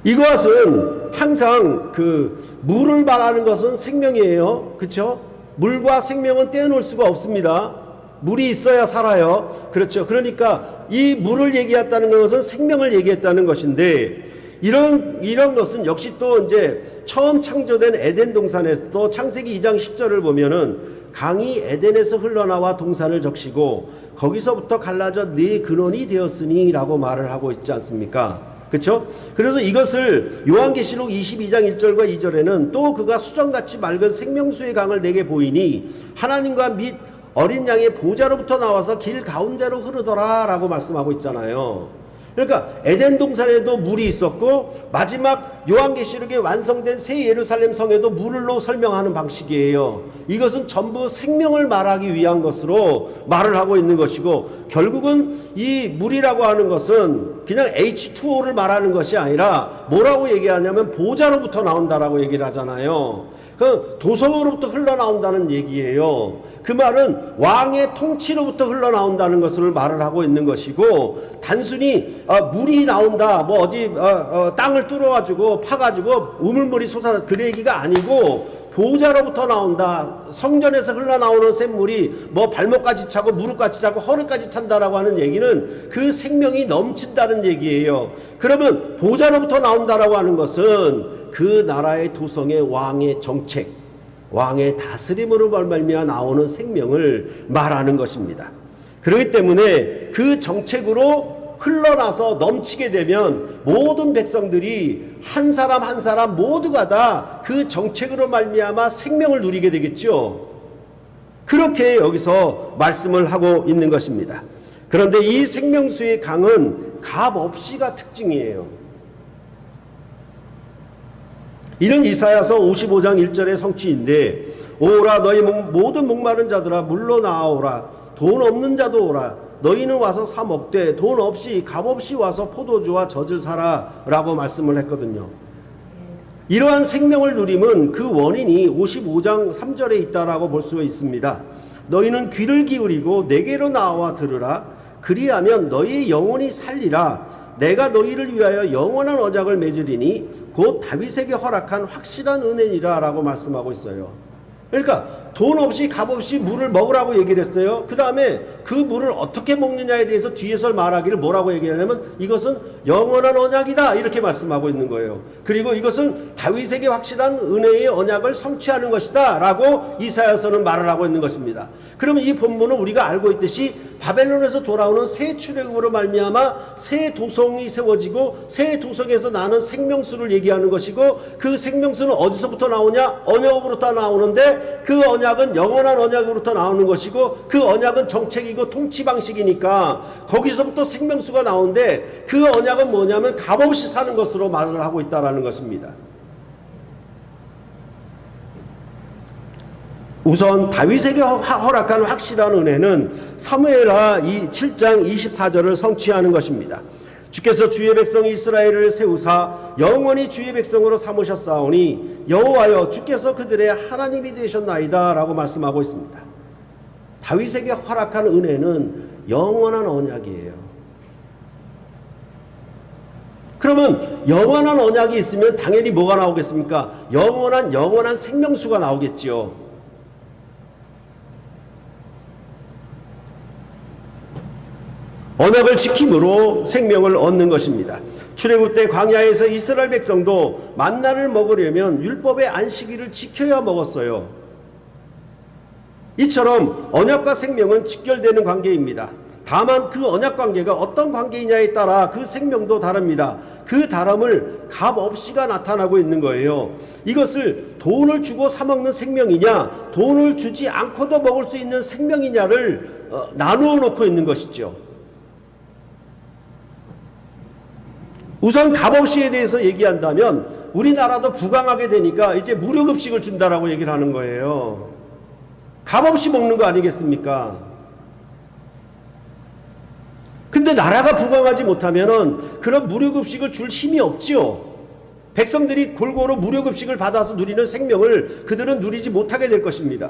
이것은 항상 그 물을 말하는 것은 생명이에요. 그렇죠? 물과 생명은 떼어놓을 수가 없습니다. 물이 있어야 살아요. 그렇죠? 그러니까 이 물을 얘기했다는 것은 생명을 얘기했다는 것인데, 이런 것은 역시 또 이제 처음 창조된 에덴 동산에서도 창세기 2장 10절을 보면은 강이 에덴에서 흘러나와 동산을 적시고 거기서부터 갈라져 네 근원이 되었으니 라고 말을 하고 있지 않습니까? 그렇죠? 그래서 이것을 요한계시록 22장 1절과 2절에는 또 그가 수정같이 맑은 생명수의 강을 내게 보이니 하나님과 및 어린 양의 보좌로부터 나와서 길 가운데로 흐르더라 라고 말씀하고 있잖아요. 그러니까 에덴 동산에도 물이 있었고 마지막 요한계시록에 완성된 새 예루살렘 성에도 물로 설명하는 방식이에요. 이것은 전부 생명을 말하기 위한 것으로 말을 하고 있는 것이고, 결국은 이 물이라고 하는 것은 그냥 H2O를 말하는 것이 아니라 뭐라고 얘기하냐면 보좌로부터 나온다라고 얘기를 하잖아요. 그 도성으로부터 흘러나온다는 얘기예요. 그 말은 왕의 통치로부터 흘러나온다는 것을 말을 하고 있는 것이고, 단순히 물이 나온다, 뭐 어디 땅을 뚫어가지고 파가지고 우물물이 솟아, 그 얘기가 아니고 보좌로부터 나온다. 성전에서 흘러나오는 샘물이 뭐 발목까지 차고 무릎까지 차고 허리까지 찬다라고 하는 얘기는 그 생명이 넘친다는 얘기예요. 그러면 보좌로부터 나온다라고 하는 것은 그 나라의 도성의 왕의 정책, 왕의 다스림으로 말미암아 나오는 생명을 말하는 것입니다. 그렇기 때문에 그 정책으로 흘러나서 넘치게 되면 모든 백성들이 한 사람 한 사람 모두가 다 그 정책으로 말미암아 생명을 누리게 되겠죠. 그렇게 여기서 말씀을 하고 있는 것입니다. 그런데 이 생명수의 강은 값없이가 특징이에요. 이런 이사야서 55장 1절의 성취인데, 오라 너희 모든 목마른 자들아 물로 나아오라. 돈 없는 자도 오라. 너희는 와서 사 먹되 돈 없이 값없이 와서 포도주와 젖을 사라 라고 말씀을 했거든요. 이러한 생명을 누림은 그 원인이 55장 3절에 있다라고 볼 수 있습니다. 너희는 귀를 기울이고 내게로 나와 들으라. 그리하면 너희의 영혼이 살리라. 내가 너희를 위하여 영원한 언약을 맺으리니 곧 다윗에게 허락한 확실한 은혜니라 라고 말씀하고 있어요. 그러니까 돈 없이 값 없이 물을 먹으라고 얘기를 했어요. 그 다음에 그 물을 어떻게 먹느냐에 대해서 뒤에서 말하기를 뭐라고 얘기하냐면 이것은 영원한 언약이다 이렇게 말씀하고 있는 거예요. 그리고 이것은 다윗에게 확실한 은혜의 언약을 성취하는 것이다 라고 이사야서는 말을 하고 있는 것입니다. 그러면 이 본문은 우리가 알고 있듯이 바벨론에서 돌아오는 새 출애굽으로 말미암아 새 도성이 세워지고 새 도성에서 나는 생명수를 얘기하는 것이고, 그 생명수는 어디서부터 나오냐? 언약으로부터 나오는데 그 언약은 영원한 언약으로부터 나오는 것이고, 그 언약은 정책이고 통치 방식이니까 거기서부터 생명수가 나오는데, 그 언약은 뭐냐면 값없이 사는 것으로 말을 하고 있다라는 것입니다. 우선 다윗에게 허락한 확실한 은혜는 사무엘하 7장 24절을 성취하는 것입니다. 주께서 주의 백성 이스라엘을 세우사 영원히 주의 백성으로 삼으셨사오니 여호와여 주께서 그들의 하나님이 되셨나이다 라고 말씀하고 있습니다. 다윗에게 허락한 은혜는 영원한 언약이에요. 그러면 영원한 언약이 있으면 당연히 뭐가 나오겠습니까? 영원한 생명수가 나오겠지요. 언약을 지킴으로 생명을 얻는 것입니다. 출애굽 때 광야에서 이스라엘 백성도 만나를 먹으려면 율법의 안식일을 지켜야 먹었어요. 이처럼 언약과 생명은 직결되는 관계입니다. 다만 그 언약 관계가 어떤 관계이냐에 따라 그 생명도 다릅니다. 그 다름을 값없이가 나타나고 있는 거예요. 이것을 돈을 주고 사 먹는 생명이냐, 돈을 주지 않고도 먹을 수 있는 생명이냐를 나누어 놓고 있는 것이죠. 우선 값없이에 대해서 얘기한다면 우리나라도 부강하게 되니까 이제 무료급식을 준다라고 얘기를 하는 거예요. 값없이 먹는 거 아니겠습니까? 근데 나라가 부강하지 못하면은 그런 무료급식을 줄 힘이 없지요. 백성들이 골고루 무료급식을 받아서 누리는 생명을 그들은 누리지 못하게 될 것입니다.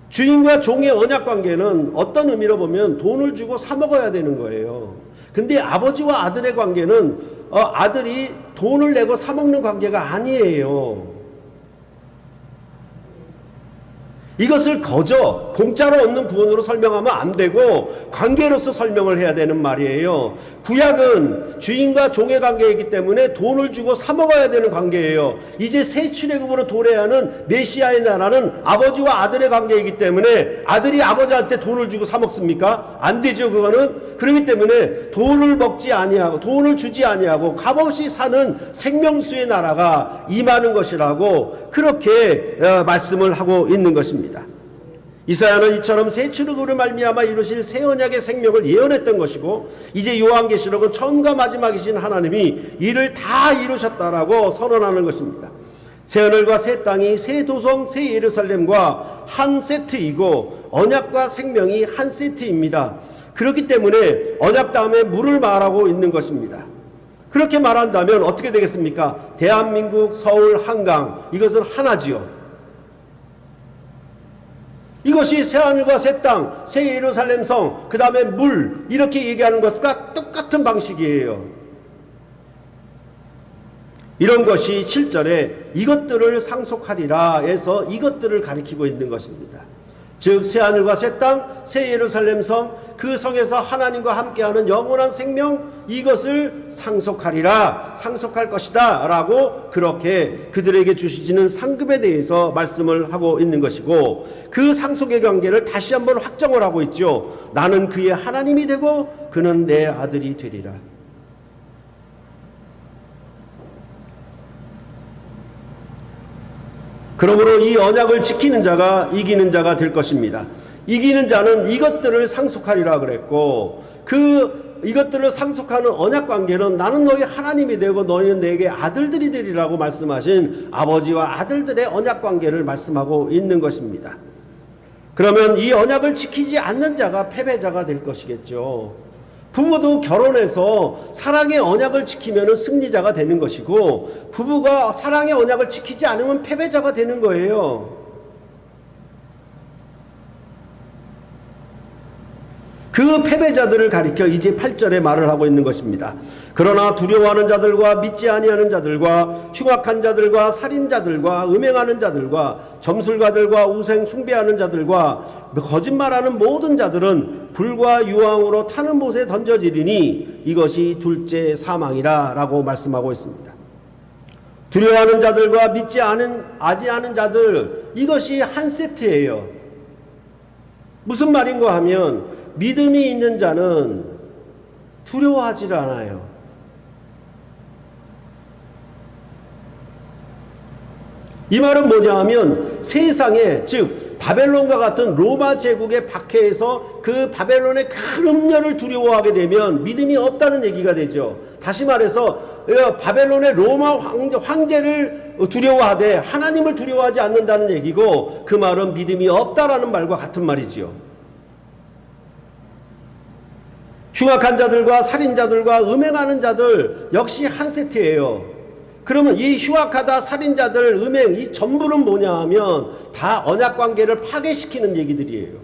주인과 종의 언약관계는 어떤 의미로 보면 돈을 주고 사 먹어야 되는 거예요. 근데 아버지와 아들의 관계는 아들이 돈을 내고 사 먹는 관계가 아니에요. 이것을 거저 공짜로 얻는 구원으로 설명하면 안 되고 관계로서 설명을 해야 되는 말이에요. 구약은 주인과 종의 관계이기 때문에 돈을 주고 사 먹어야 되는 관계예요. 이제 새 출애굽으로 도래하는 메시아의 나라는 아버지와 아들의 관계이기 때문에 아들이 아버지한테 돈을 주고 사 먹습니까? 안 되죠. 그거는. 그렇기 때문에 돈을 먹지 아니하고 돈을 주지 아니하고 값없이 사는 생명수의 나라가 임하는 것이라고 그렇게 말씀을 하고 있는 것입니다. 이사야는 이처럼 새 출애굽으로 말미암아 이루실 새 언약의 생명을 예언했던 것이고, 이제 요한계시록은 처음과 마지막이신 하나님이 이를 다 이루셨다라고 선언하는 것입니다. 새 하늘과 새 땅이 새 도성 새 예루살렘과 한 세트이고 언약과 생명이 한 세트입니다. 그렇기 때문에 언약 다음에 물을 말하고 있는 것입니다. 그렇게 말한다면 어떻게 되겠습니까? 대한민국, 서울, 한강, 이것은 하나지요. 이것이 새하늘과 새 땅, 새 예루살렘 성, 그 다음에 물, 이렇게 얘기하는 것과 똑같은 방식이에요. 이런 것이 7절에 이것들을 상속하리라 해서 이것들을 가리키고 있는 것입니다. 즉 새하늘과 새 땅, 새 예루살렘 성, 그 성에서 하나님과 함께하는 영원한 생명, 이것을 상속하리라, 상속할 것이다 라고 그렇게 그들에게 주시지는 상급에 대해서 말씀을 하고 있는 것이고, 그 상속의 관계를 다시 한번 확정을 하고 있죠. 나는 그의 하나님이 되고 그는 내 아들이 되리라. 그러므로 이 언약을 지키는 자가 이기는 자가 될 것입니다. 이기는 자는 이것들을 상속하리라 그랬고, 이것들을 상속하는 언약 관계는 나는 너희 하나님이 되고 너희는 내게 아들들이 되리라고 말씀하신 아버지와 아들들의 언약 관계를 말씀하고 있는 것입니다. 그러면 이 언약을 지키지 않는 자가 패배자가 될 것이겠죠. 부부도 결혼해서 사랑의 언약을 지키면 승리자가 되는 것이고, 부부가 사랑의 언약을 지키지 않으면 패배자가 되는 거예요. 그 패배자들을 가리켜 이제 8절에 말을 하고 있는 것입니다. 그러나 두려워하는 자들과 믿지 아니하는 자들과 흉악한 자들과 살인자들과 음행하는 자들과 점술가들과 우상 숭배하는 자들과 거짓말하는 모든 자들은 불과 유황으로 타는 못에 던져지리니 이것이 둘째 사망이라 라고 말씀하고 있습니다. 두려워하는 자들과 믿지 아니하는 자들, 이것이 한 세트예요. 무슨 말인가 하면 믿음이 있는 자는 두려워하지 않아요. 이 말은 뭐냐 하면 세상에, 즉 바벨론과 같은 로마 제국의 박해에서 그 바벨론의 큰 음녀를 두려워하게 되면 믿음이 없다는 얘기가 되죠. 다시 말해서 바벨론의 로마 황제를 두려워하되 하나님을 두려워하지 않는다는 얘기고, 그 말은 믿음이 없다라는 말과 같은 말이지요. 흉악한 자들과 살인자들과 음행하는 자들 역시 한 세트예요. 그러면 이 흉악하다, 살인자들, 음행, 이 전부는 뭐냐 하면 다 언약 관계를 파괴시키는 얘기들이에요.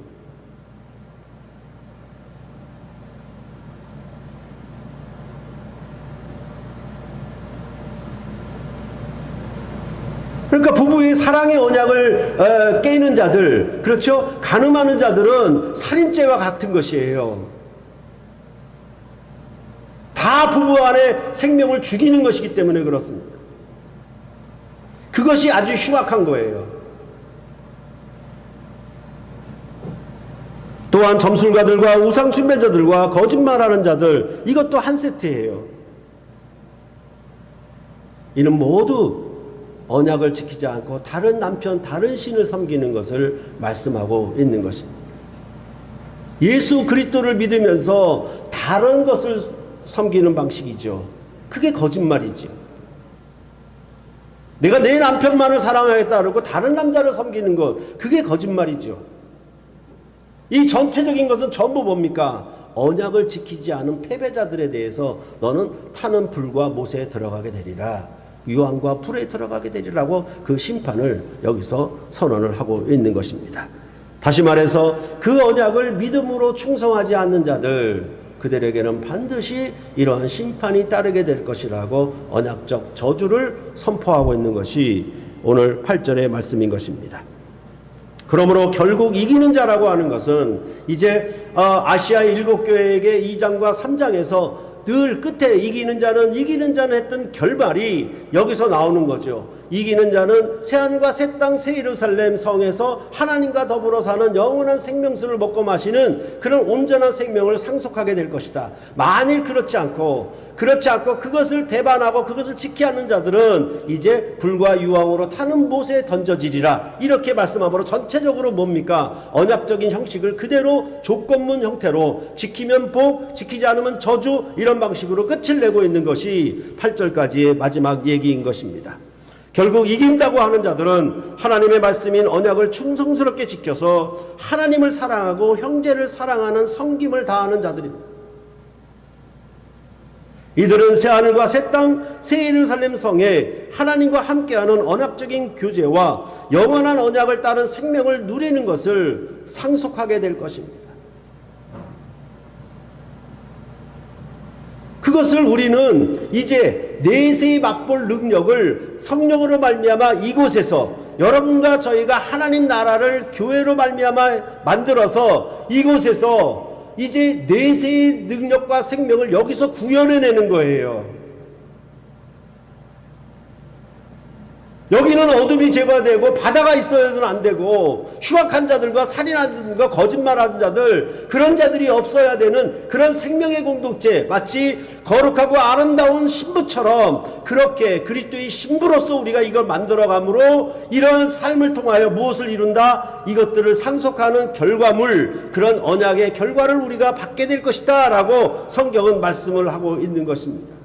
그러니까 부부의 사랑의 언약을 깨는 자들, 그렇죠? 간음하는 자들은 살인죄와 같은 것이에요. 다 부부 안에 생명을 죽이는 것이기 때문에 그렇습니다. 그것이 아주 흉악한 거예요. 또한 점술가들과 우상 숭배자들과 거짓말하는 자들, 이것도 한 세트예요. 이는 모두 언약을 지키지 않고 다른 남편, 다른 신을 섬기는 것을 말씀하고 있는 것입니다. 예수 그리스도를 믿으면서 다른 것을 섬기는 방식이죠. 그게 거짓말이죠. 내가 내 남편만을 사랑하겠다 그러고 다른 남자를 섬기는 것, 그게 거짓말이죠. 이 전체적인 것은 전부 뭡니까? 언약을 지키지 않은 패배자들에 대해서 너는 타는 불과 못에 들어가게 되리라, 유황과 불에 들어가게 되리라고 그 심판을 여기서 선언을 하고 있는 것입니다. 다시 말해서 그 언약을 믿음으로 충성하지 않는 자들, 그들에게는 반드시 이러한 심판이 따르게 될 것이라고 언약적 저주를 선포하고 있는 것이 오늘 8절의 말씀인 것입니다. 그러므로 결국 이기는 자라고 하는 것은 이제 아시아 7교회에게 2장과 3장에서 늘 끝에 이기는 자는 했던 결말이 여기서 나오는 거죠. 이기는 자는 새하늘과 새 땅 새 예루살렘 성에서 하나님과 더불어 사는 영원한 생명수를 먹고 마시는 그런 온전한 생명을 상속하게 될 것이다. 만일 그렇지 않고 그것을 배반하고 그것을 지키지 않는 자들은 이제 불과 유황으로 타는 못에 던져지리라. 이렇게 말씀함으로 전체적으로 뭡니까? 언약적인 형식을 그대로 조건문 형태로 지키면 복, 지키지 않으면 저주, 이런 방식으로 끝을 내고 있는 것이 8절까지의 마지막 얘기인 것입니다. 결국 이긴다고 하는 자들은 하나님의 말씀인 언약을 충성스럽게 지켜서 하나님을 사랑하고 형제를 사랑하는 섬김을 다하는 자들입니다. 이들은 새하늘과 새 땅, 새 예루살렘 성에 하나님과 함께하는 언약적인 교제와 영원한 언약을 따른 생명을 누리는 것을 상속하게 될 것입니다. 그것을 우리는 이제 내세히 맛볼 능력을 성령으로 말미암아 이곳에서 여러분과 저희가 하나님 나라를 교회로 말미암아 만들어서 이곳에서 이제 내세의 능력과 생명을 여기서 구현해내는 거예요. 여기는 어둠이 제거되고 바다가 있어야는 안 되고 흉악한 자들과 살인한 자들과 거짓말하는 자들, 그런 자들이 없어야 되는 그런 생명의 공동체, 마치 거룩하고 아름다운 신부처럼 그렇게 그리스도의 신부로서 우리가 이걸 만들어감으로 이러한 삶을 통하여 무엇을 이룬다? 이것들을 상속하는 결과물, 그런 언약의 결과를 우리가 받게 될 것이다 라고 성경은 말씀을 하고 있는 것입니다.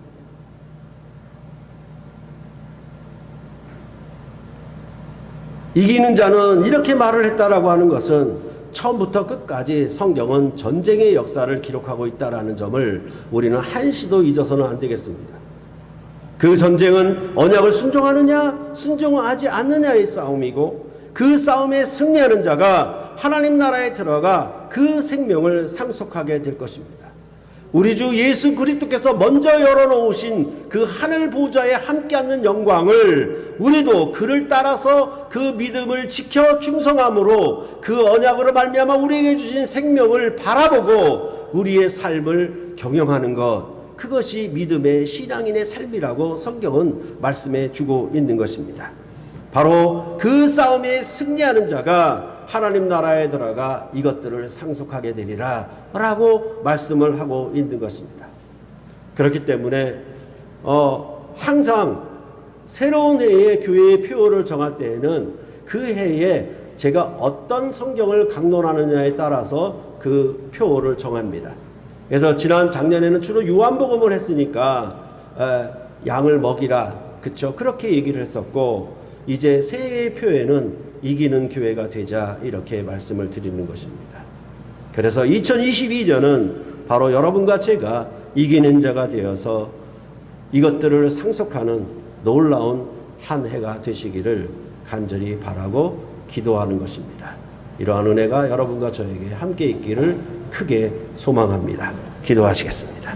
이기는 자는 이렇게 말을 했다라고 하는 것은 처음부터 끝까지 성경은 전쟁의 역사를 기록하고 있다라는 점을 우리는 한시도 잊어서는 안 되겠습니다. 그 전쟁은 언약을 순종하느냐 순종하지 않느냐의 싸움이고, 그 싸움에 승리하는 자가 하나님 나라에 들어가 그 생명을 상속하게 될 것입니다. 우리 주 예수 그리스도께서 먼저 열어놓으신 그 하늘 보좌에 함께 앉는 영광을 우리도 그를 따라서 그 믿음을 지켜 충성함으로 그 언약으로 말미암아 우리에게 주신 생명을 바라보고 우리의 삶을 경영하는 것, 그것이 믿음의 신앙인의 삶이라고 성경은 말씀해 주고 있는 것입니다. 바로 그 싸움에 승리하는 자가 하나님 나라에 들어가 이것들을 상속하게 되리라 라고 말씀을 하고 있는 것입니다. 그렇기 때문에 항상 새로운 해에 교회의 표어를 정할 때에는 그 해에 제가 어떤 성경을 강론하느냐에 따라서 그 표어를 정합니다. 그래서 작년에는 주로 요한복음을 했으니까 양을 먹이라, 그렇죠? 그렇게 얘기를 했었고, 이제 새해의 표에는 이기는 교회가 되자, 이렇게 말씀을 드리는 것입니다. 그래서 2022년은 바로 여러분과 제가 이기는 자가 되어서 이것들을 상속하는 놀라운 한 해가 되시기를 간절히 바라고 기도하는 것입니다. 이러한 은혜가 여러분과 저에게 함께 있기를 크게 소망합니다. 기도하시겠습니다.